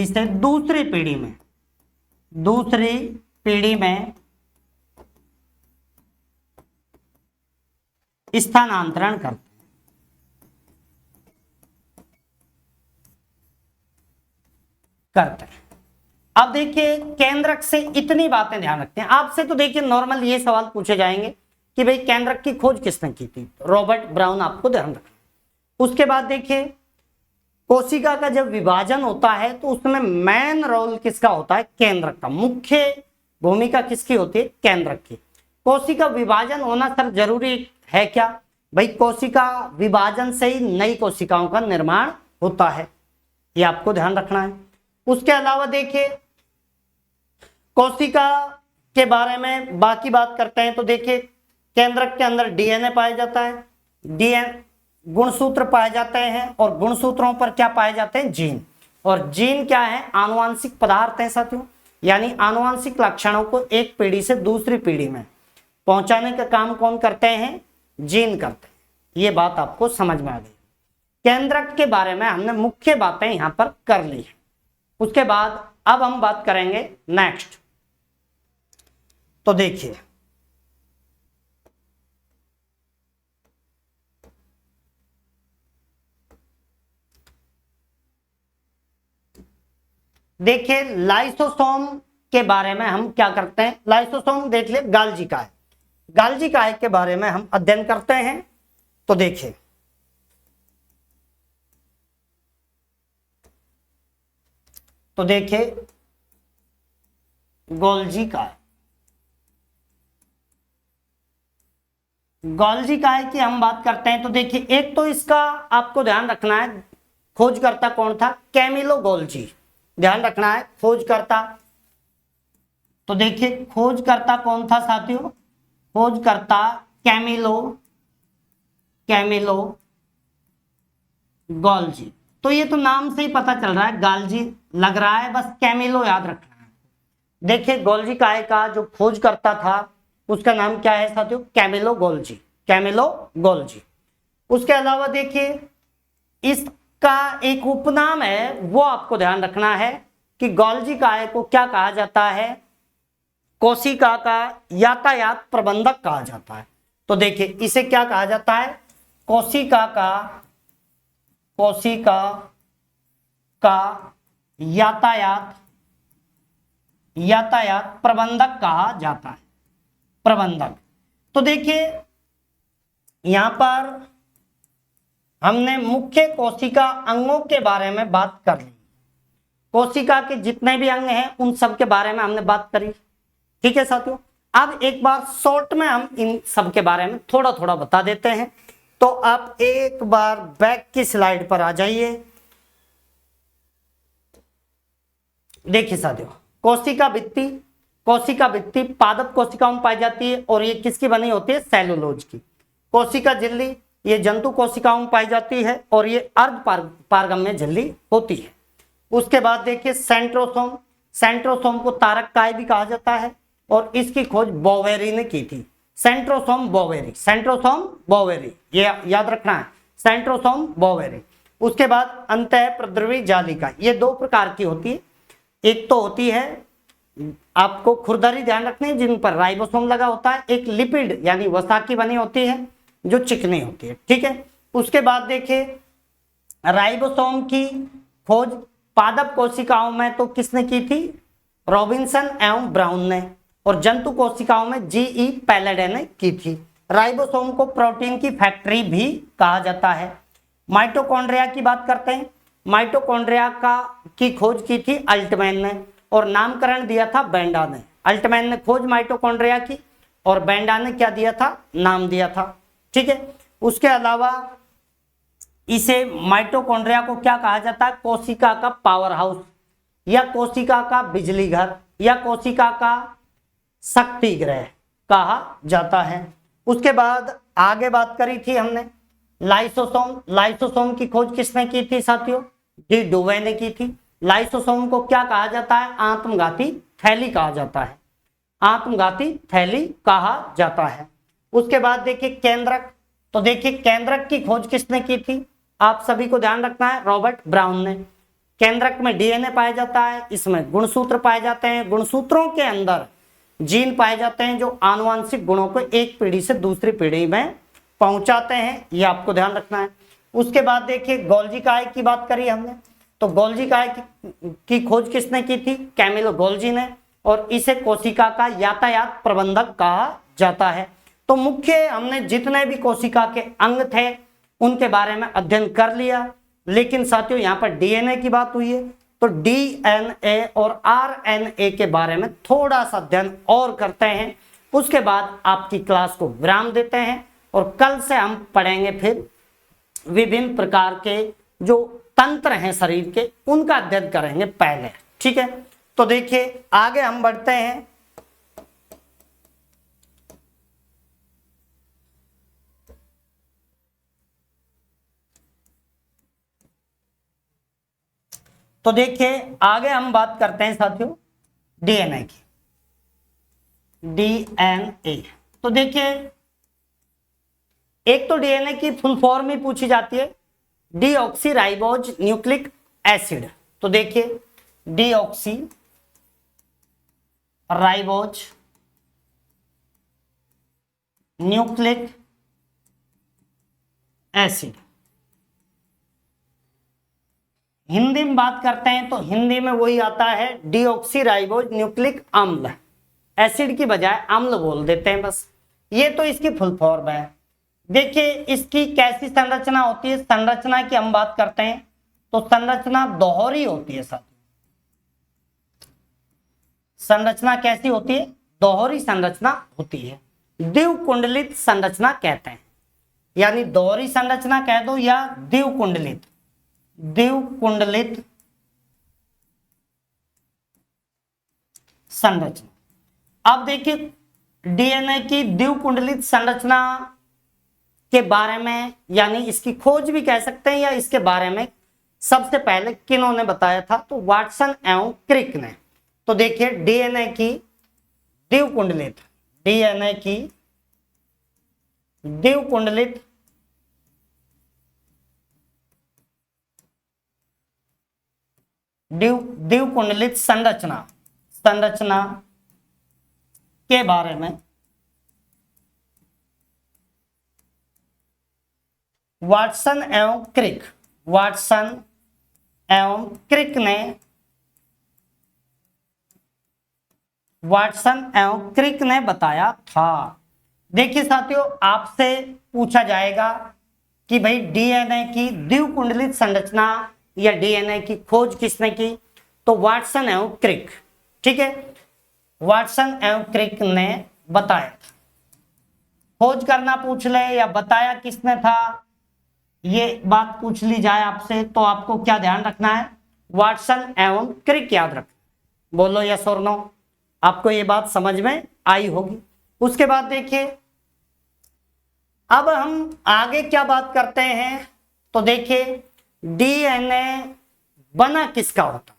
से दूसरी पीढ़ी में, दूसरी पीढ़ी में स्थानांतरण करते हैं। अब देखिए, केंद्रक से इतनी बातें ध्यान रखते हैं। आपसे तो देखिए नॉर्मल ये सवाल पूछे जाएंगे कि भाई केंद्रक की खोज किसने की थी, रॉबर्ट ब्राउन, आपको ध्यान रखना। उसके बाद देखिए, कोशिका का जब विभाजन होता है तो उसमें मेन रोल किसका होता है, केंद्रक का। मुख्य भूमिका किसकी होती है, केंद्रक की। कोशिका विभाजन होना सर जरूरी है क्या, भाई कोशिका विभाजन से ही नई कोशिकाओं का निर्माण होता है, ये आपको ध्यान रखना है। उसके अलावा देखिए, कोशिका के बारे में बाकी बात करते हैं। तो देखिए, केंद्रक के अंदर डीएनए पाया जाता है, डीएनए गुणसूत्र पाए जाते हैं और गुणसूत्रों पर क्या पाए जाते हैं, जीन। और जीन क्या है, आनुवांशिक पदार्थ हैं साथियों, यानी आनुवांशिक लक्षणों को एक पीढ़ी से दूसरी पीढ़ी में पहुंचाने का काम कौन करते हैं, जीन करते हैं। ये बात आपको समझ में आ गई। केंद्रक के बारे में हमने मुख्य बातें यहां पर कर ली है। उसके बाद अब हम बात करेंगे नेक्स्ट। तो देखिए, लाइसोसोम के बारे में हम क्या करते हैं, लाइसोसोम देख ले, गाल्जी काय, गाल्जी काय के बारे में हम अध्ययन करते हैं। तो देखिए, गोल्जी काय, गोल्जी काय की हम बात करते हैं। तो देखिए, एक तो इसका आपको ध्यान रखना है, खोजकर्ता कौन था? Camillo Golgi. ध्यान रखना है, खोजकर्ता। तो देखिए खोजकर्ता कौन था साथियों? खोजकर्ता कैमिलो गोल्जी। तो ये तो नाम से ही पता चल रहा है, गाल्जी लग रहा है, बस कैमिलो याद रखना है। देखिए गोल्जी काय का जो खोजकर्ता था उसका नाम क्या है साथियों? Camillo Golgi, Camillo Golgi. उसके अलावा देखिए इसका एक उपनाम है, वो आपको ध्यान रखना है कि गोल्जी काय को क्या कहा जाता है? कोशिका का यातायात प्रबंधक कहा जाता है। तो देखिए इसे क्या कहा जाता है? कोशिका का यातायात प्रबंधक कहा जाता है, प्रबंधक। तो देखिए यहां पर हमने मुख्य कोशिका अंगों के बारे में बात कर ली। कोशिका के जितने भी अंग हैं उन सब के बारे में हमने बात करी। ठीक है साथियों, अब एक बार शॉर्ट में हम इन सब के बारे में थोड़ा थोड़ा बता देते हैं। तो आप एक बार बैक की स्लाइड पर आ जाइए। देखिए साथियों, कोशिका भित्ति पादप कोशिकाओं में पाई जाती है और ये किसकी बनी होती है? सेलुलोज की। कोशिका झिल्ली ये जंतु कोशिकाओं में पाई जाती है और ये अर्ध पारगम्य झिल्ली होती है। उसके बाद देखिए सेंट्रोसोम को तारक काय भी कहा जाता है और इसकी खोज बोवेरी ने की थी। सेंट्रोसोम बोवेरी, ये याद रखना है, सेंट्रोसोम बोवेरी। उसके बाद अंतःप्रद्रवी जालिका, ये दो प्रकार की होती है। एक तो होती है, आपको खुरदरी ध्यान रखनी है, जिन पर राइबोसोम लगा होता है। एक लिपिड यानी वसा की बनी होती है जो चिकनी होती है। ठीक है, उसके बाद देखिए राइबोसोम की खोज पादप कोशिकाओं में तो किसने की थी? रॉबिन्सन एवं ब्राउन ने। और जंतु कोशिकाओं में जी.ई. पैलेडे ने की थी। राइबोसोम को प्रोटीन की फैक्ट्री भी कहा जाता है। माइटोकॉन्ड्रिया की बात करते हैं। माइटोकॉन्ड्रिया की खोज की थी अल्टमैन ने और नामकरण दिया था बेंडा ने। अल्टमैन ने खोज माइटोकॉन्ड्रिया की और बेंडा ने क्या दिया था? नाम दिया था। ठीक है, उसके अलावा इसे माइटोकॉन्ड्रिया को क्या कहा जाता है? कोशिका का पावर हाउस या कोशिका का बिजली घर या कोशिका का शक्ति गृह कहा जाता है। उसके बाद आगे बात करी थी हमने लाइसोसोम की खोज किसने की थी साथियों? डी डुवे ने की थी। लाइसोसोम को क्या कहा जाता है? आत्मघाती थैली कहा जाता है, आत्मघाती थैली कहा जाता है। उसके बाद देखिए केंद्रक। तो देखिए केंद्रक की खोज किसने की थी? आप सभी को ध्यान रखना है, रॉबर्ट ब्राउन ने। केंद्रक में डीएनए पाया जाता है, इसमें गुणसूत्र पाए जाते हैं। गुणसूत्रों के अंदर जीन पाए जाते हैं जो आनुवांशिक गुणों को एक पीढ़ी से दूसरी पीढ़ी में पहुंचाते हैं, ये आपको ध्यान रखना है। उसके बाद देखिए गोल्जी काय की बात करी हमने, तो गोल्जी काय की खोज किसने की थी? कैमिलो गोल्जी ने, और इसे कोशिका का यातायात प्रबंधक कहा जाता है। तो मुख्य हमने जितने भी कोशिका के अंग थे उनके बारे में अध्ययन कर लिया। लेकिन साथियों यहाँ पर डीएनए की बात हुई है, तो डीएनए और आरएनए के बारे में थोड़ा सा अध्ययन और करते हैं। उसके बाद आपकी क्लास को विराम देते हैं और कल से हम पढ़ेंगे फिर विभिन्न प्रकार के जो तंत्र हैं शरीर के, उनका अध्ययन करेंगे पहले। ठीक है, तो देखिए आगे हम बढ़ते हैं। तो देखिए आगे हम बात करते हैं साथियों डीएनए की। डीएनए, तो देखिए एक तो डीएनए की फुल फॉर्म ही पूछी जाती है, डीऑक्सी राइबोज न्यूक्लिक एसिड। तो देखिए deoxy ribose nucleic acid. Hindi में बात करते हैं तो हिंदी में वही आता है डीऑक्सी राइबोज न्यूक्लिक अम्ल। एसिड की बजाय अम्ल बोल देते हैं बस, ये तो इसकी फुल फॉर्म है। देखिए इसकी कैसी संरचना होती है, संरचना की हम बात करते हैं तो संरचना दोहरी होती है साथ। संरचना कैसी होती है? दोहरी संरचना होती है, द्विकुंडलित संरचना कहते हैं, यानी दोहरी संरचना कह दो या द्विकुंडलित। द्विकुंडलित संरचना। अब देखिए डीएनए की द्विकुंडलित संरचना के बारे में, यानी इसकी खोज भी कह सकते हैं या इसके बारे में सबसे पहले किन्होंने बताया था, तो वाटसन एवं क्रिक ने। तो देखिए डीएनए की द्विकुंडलित द्विकुंडलित संरचना के बारे में वाटसन एवं क्रिक ने बताया था। देखिए साथियों, आपसे पूछा जाएगा कि भाई डीएनए की द्विकुंडलित संरचना या डीएनए की खोज किसने की, तो वाटसन एवं क्रिक। ठीक है, वाटसन एवं क्रिक ने बताया। खोज करना पूछ ले या बताया किसने था, ये बात पूछ ली जाए आपसे, तो आपको क्या ध्यान रखना है, वाटसन एवं क्रिक याद रख। बोलो यस और नो, आपको ये बात समझ में आई होगी। उसके बाद देखिए अब हम आगे क्या बात करते हैं, तो देखिए डीएनए बना किसका होता है,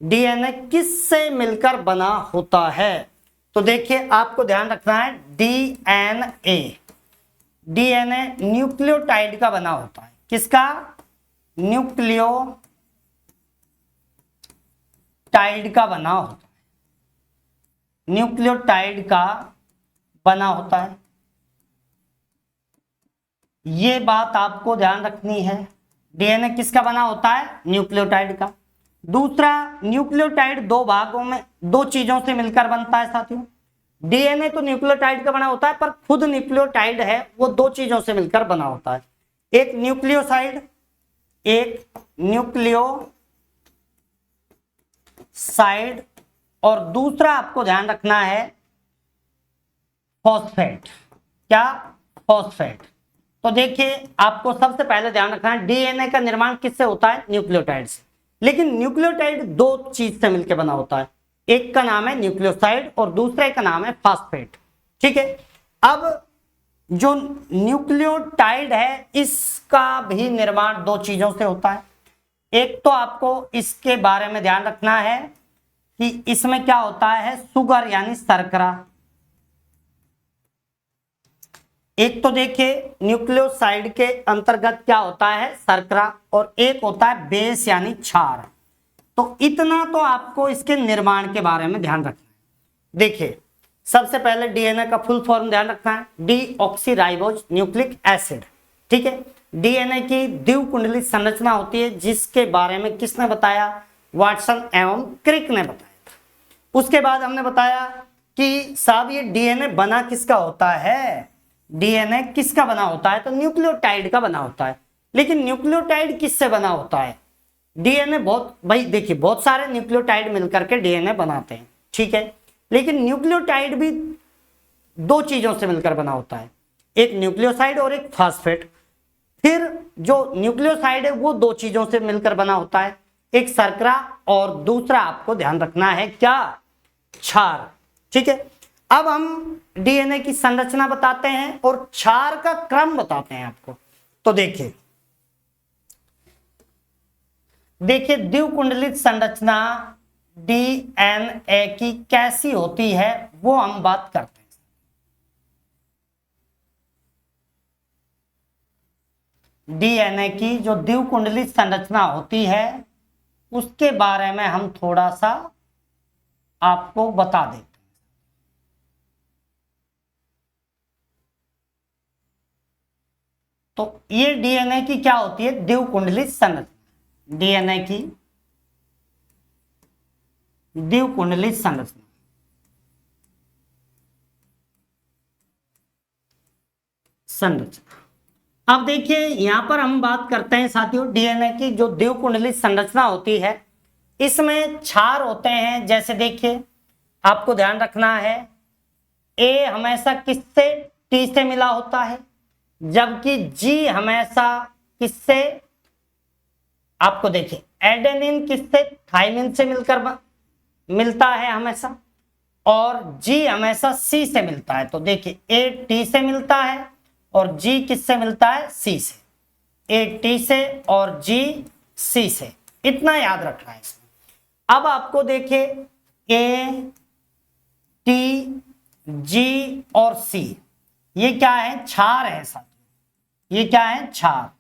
डीएनए किससे मिलकर बना होता है। तो देखिए आपको ध्यान रखना है, डीएनए न्यूक्लियोटाइड का बना होता है। किसका, न्यूक्लियोटाइड का बना होता है, न्यूक्लियोटाइड का बना होता है। ये बात आपको ध्यान रखनी है, डीएनए किसका बना होता है, न्यूक्लियोटाइड का। दूसरा, न्यूक्लियोटाइड दो भागों में, दो चीजों से मिलकर बनता है साथियों। डीएनए तो न्यूक्लियोटाइड का बना होता है, पर खुद न्यूक्लियोटाइड है वो दो चीजों से मिलकर बना होता है, एक न्यूक्लियोसाइड और दूसरा आपको ध्यान रखना है फॉस्फेट। क्या, फॉस्फेट। तो देखिए आपको सबसे पहले ध्यान रखना है, डीएनए का निर्माण किससे होता है, न्यूक्लियोटाइड से। लेकिन न्यूक्लियोटाइड दो चीज से मिलकर बना होता है, एक का नाम है न्यूक्लियोसाइड और दूसरे का नाम है फॉस्फेट। ठीक है, अब जो न्यूक्लियोटाइड है इसका भी निर्माण दो चीजों से होता है। एक तो आपको इसके बारे में ध्यान रखना है कि इसमें क्या होता है, सुगर यानी शर्करा। एक तो देखिए न्यूक्लियोसाइड के अंतर्गत क्या होता है, शर्करा, और एक होता है बेस यानी क्षार। तो इतना तो आपको इसके निर्माण के बारे में ध्यान रखना है। देखिए सबसे पहले डीएनए का फुल फॉर्म ध्यान रखना है, डीऑक्सीराइबोज न्यूक्लिक एसिड। ठीक है, डीएनए की द्विकुंडलित संरचना होती है जिसके बारे में किसने बताया, वाटसन एवं क्रिक ने बताया था। उसके बाद हमने बताया कि साहब ये डीएनए बना किसका होता है, डीएनए किसका बना होता है, तो न्यूक्लियोटाइड का बना होता है। लेकिन न्यूक्लियोटाइड किससे बना होता है, डीएनए बहुत, भाई देखिए बहुत सारे न्यूक्लियोटाइड मिलकर के डीएनए बनाते हैं। ठीक है, लेकिन न्यूक्लियोटाइड भी दो चीजों से मिलकर बना होता है, एक न्यूक्लियोसाइड और एक फॉस्फेट। फिर जो न्यूक्लियोसाइड है वो दो चीजों से मिलकर बना होता है, एक शर्करा और दूसरा आपको ध्यान रखना है क्या, क्षार। ठीक है, अब हम डीएनए की संरचना बताते हैं और क्षार का क्रम बताते हैं आपको। तो देखिए द्विकुंडलित संरचना डीएनए की कैसी होती है वो हम बात करते हैं। डीएनए की जो द्विकुंडलित संरचना होती है उसके बारे में हम थोड़ा सा आपको बता देते हैं। तो ये डीएनए की क्या होती है, द्विकुंडलित संरचना, डीएनए की द्विकुंडलित संरचना। अब देखिए यहां पर हम बात करते हैं साथियों, डीएनए की जो द्विकुंडलित संरचना होती है इसमें क्षार होते हैं। जैसे देखिए आपको ध्यान रखना है, ए हमेशा किससे, टी से मिला होता है, जबकि जी हमेशा किससे, आपको देखिए एडेनिन किससे, थाइमिन से मिलता है हमेशा, और जी हमेशा सी से मिलता है। तो देखिए ए टी से मिलता है और जी किससे मिलता है, सी से। ए टी से और जी सी से, इतना याद रखना है इसमें। अब आपको देखिए ए टी जी और सी, ये क्या है, क्षार है साथ में। ये क्या है, क्षार।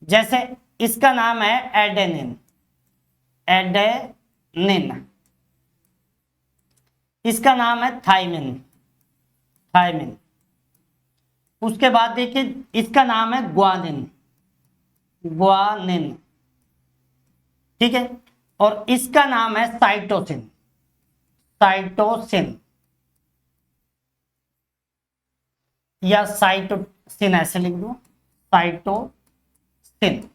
जैसे इसका नाम है एडेनिन, एडेनिन। इसका नाम है थाइमिन, थाइमिन। उसके बाद देखिए इसका नाम है ग्वानिन, ग्वानिन। ठीक है, और इसका नाम है साइटोसिन, साइटोसिन या साइटोसिन, ऐसे लिख दो, साइटोसिन।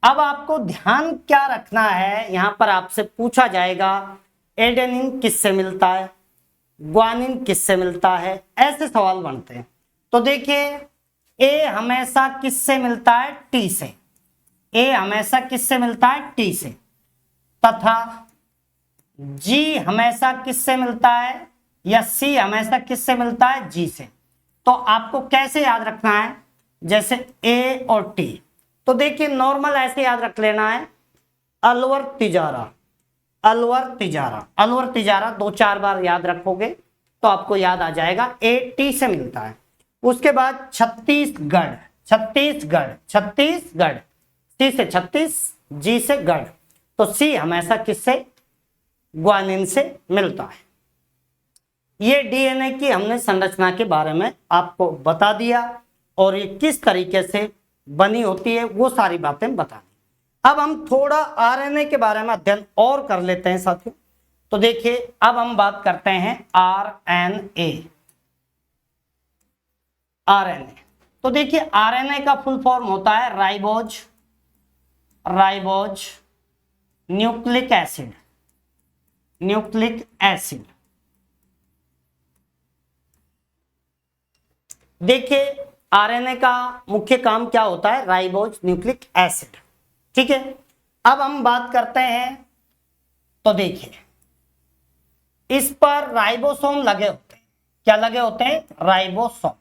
अब आपको ध्यान क्या रखना है, यहां पर आपसे पूछा जाएगा एडेनिन किससे मिलता है, ग्वानिन किससे मिलता है, ऐसे सवाल बनते हैं। तो देखिए ए हमेशा किससे मिलता है, टी से। ए हमेशा किससे मिलता है, टी से। तथा जी हमेशा किससे मिलता है, या सी हमेशा किससे मिलता है, जी से। तो आपको कैसे याद रखना है, जैसे ए और टी, तो देखिए नॉर्मल ऐसे याद रख लेना है, अलवर तिजारा, अलवर तिजारा, अलवर तिजारा 2-4 बार याद रखोगे तो आपको याद आ जाएगा, ए टी से मिलता है। उसके बाद छत्तीसगढ़, छत्तीसगढ़, छत्तीसगढ़, सी से छत्तीस, जी से गढ़, तो सी हमेशा किससे, ग्वानिन से मिलता है। ये डीएनए की हमने संरचना के बारे में आपको बता दिया, और ये किस तरीके से बनी होती है वो सारी बातें बता दी। अब हम थोड़ा आरएनए के बारे में अध्ययन और कर लेते हैं साथियों। तो देखिए अब हम बात करते हैं आरएनए, आरएनए। तो देखिए आरएनए का फुल फॉर्म होता है ribose, ribose nucleic acid, nucleic acid. देखिए आरएनए का मुख्य काम क्या होता है, राइबोज न्यूक्लिक एसिड। ठीक है, अब हम बात करते हैं। तो देखिए इस पर राइबोसोम लगे होते हैं, क्या लगे होते हैं, राइबोसोम।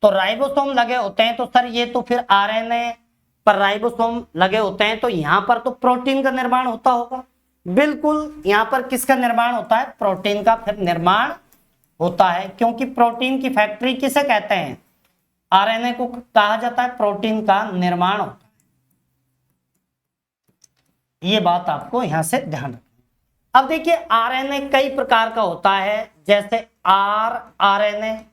तो राइबोसोम लगे होते हैं, तो सर ये तो फिर आरएनए पर राइबोसोम लगे होते हैं, तो यहां पर तो प्रोटीन का निर्माण होता होगा। बिल्कुल, यहां पर किसका निर्माण होता है, प्रोटीन का फिर निर्माण होता है, क्योंकि प्रोटीन की फैक्ट्री किसे कहते हैं, आरएनए को कहा जाता है, प्रोटीन का निर्माण होता है। ये बात आपको यहां से ध्यान रखना। अब देखिए आरएनए कई प्रकार का होता है, जैसे आरएनए,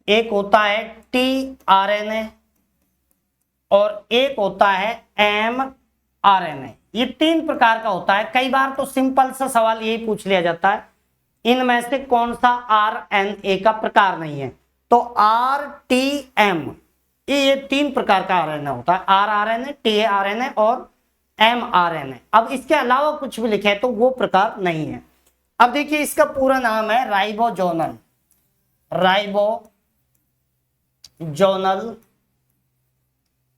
एक होता है टीआरएनए, और एक होता है एमआरएनए। ये 3 प्रकार का होता है। कई बार तो सिंपल सा सवाल यही पूछ लिया जाता है, इनमें से कौन सा आरएनए का प्रकार नहीं है। तो आरटीएम, ये 3 प्रकार का आरएनए होता है, आरआरएनए, टीआरएनए और एमआरएनए। अब इसके अलावा कुछ भी लिखे तो वो प्रकार नहीं है। अब देखिए इसका पूरा नाम है राइबोजोनल, राइबोजोनल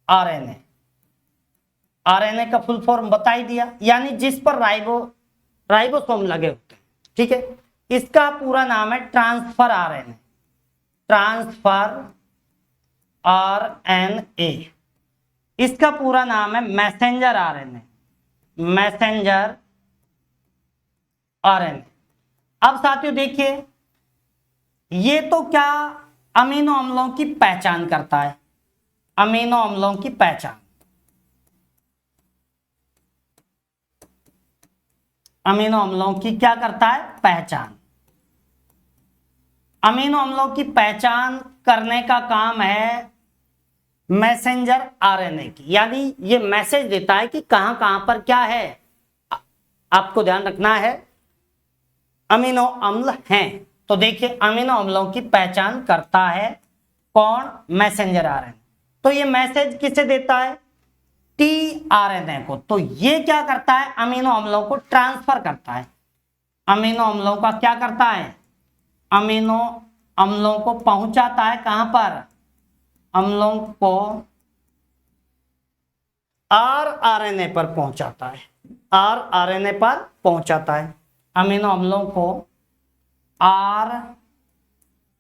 आरएनए। आरएनए का फुल फॉर्म बता ही दिया, यानी जिस पर राइबोसोम लगे होते हैं। ठीक है, इसका पूरा नाम है ट्रांसफर आरएनए, ट्रांसफर आरएनए। इसका पूरा नाम है मैसेंजर आरएनए, मैसेंजर आरएनए। अब साथियों देखिए ये तो क्या अमीनो अम्लों की पहचान करता है, अमीनो अम्लों की पहचान, अमीनो अम्लों की क्या करता है, पहचान। अमीनो अम्लों की पहचान करने का काम है मैसेंजर आरएनए की, यानी ये मैसेज देता है कि कहां कहां पर क्या है। आपको ध्यान रखना है अमीनो अम्ल हैं। तो देखिए अमीनो अम्लों की पहचान करता है कौन, मैसेंजर आरएनए। तो ये मैसेज किसे देता है, टीआरएनए को। तो ये क्या करता है, अमीनो अम्लों को ट्रांसफर करता है। अमीनो अम्लों का क्या करता है, अमीनो अम्लों को पहुंचाता है कहां पर, अम्लों को rRNA पर पहुंचाता है, rRNA पर पहुंचाता है। अमीनो अम्लों को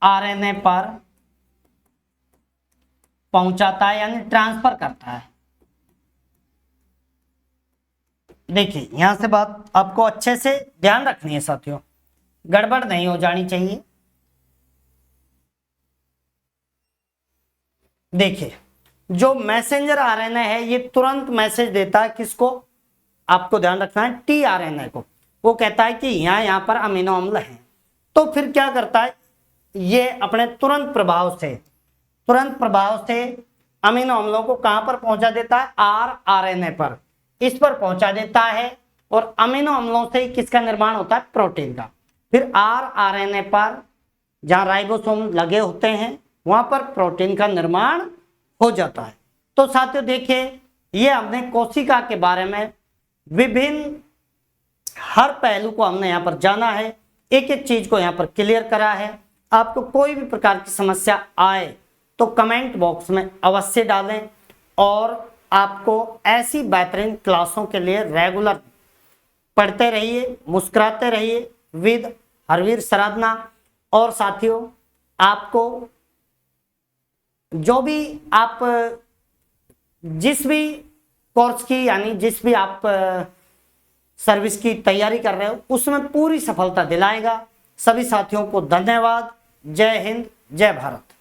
rRNA पर पहुंचाता है यानी ट्रांसफर करता है। देखिए यहां से बात आपको अच्छे से ध्यान रखनी है साथियों, गड़बड़ नहीं हो जानी चाहिए। देखिए जो मैसेंजर आरएनए है ये तुरंत मैसेज देता है किसको, आपको ध्यान रखना है टीआरएनए को। वो कहता है कि यहाँ पर अमीनो अम्ल हैं, तो फिर क्या करता है ये अपने तुरंत प्रभाव से अमीनो अम्लों को कहां पर पहुंचा देता है, rRNA पर, इस पर पहुंचा देता है। और अमीनो अम्लों से किसका निर्माण होता है, प्रोटीन का। फिर rRNA पर जहां राइबोसोम लगे होते हैं वहां पर प्रोटीन का निर्माण हो जाता है। तो साथियों देखिए ये हमने कोशिका के बारे में विभिन्न हर पहलू को हमने यहाँ पर जाना है, एक एक चीज को यहाँ पर क्लियर करा है। आपको कोई भी प्रकार की समस्या आए तो कमेंट बॉक्स में अवश्य डालें, और आपको ऐसी बेहतरीन क्लासों के लिए रेगुलर पढ़ते रहिए, मुस्कुराते रहिए विद हरवीर सराधना। और साथियों आपको जो भी आप जिस भी कोर्स की यानी जिस भी आप सर्विस की तैयारी कर रहे हो उसमें पूरी सफलता दिलाएगा। सभी साथियों को धन्यवाद। जय हिंद, जय भारत।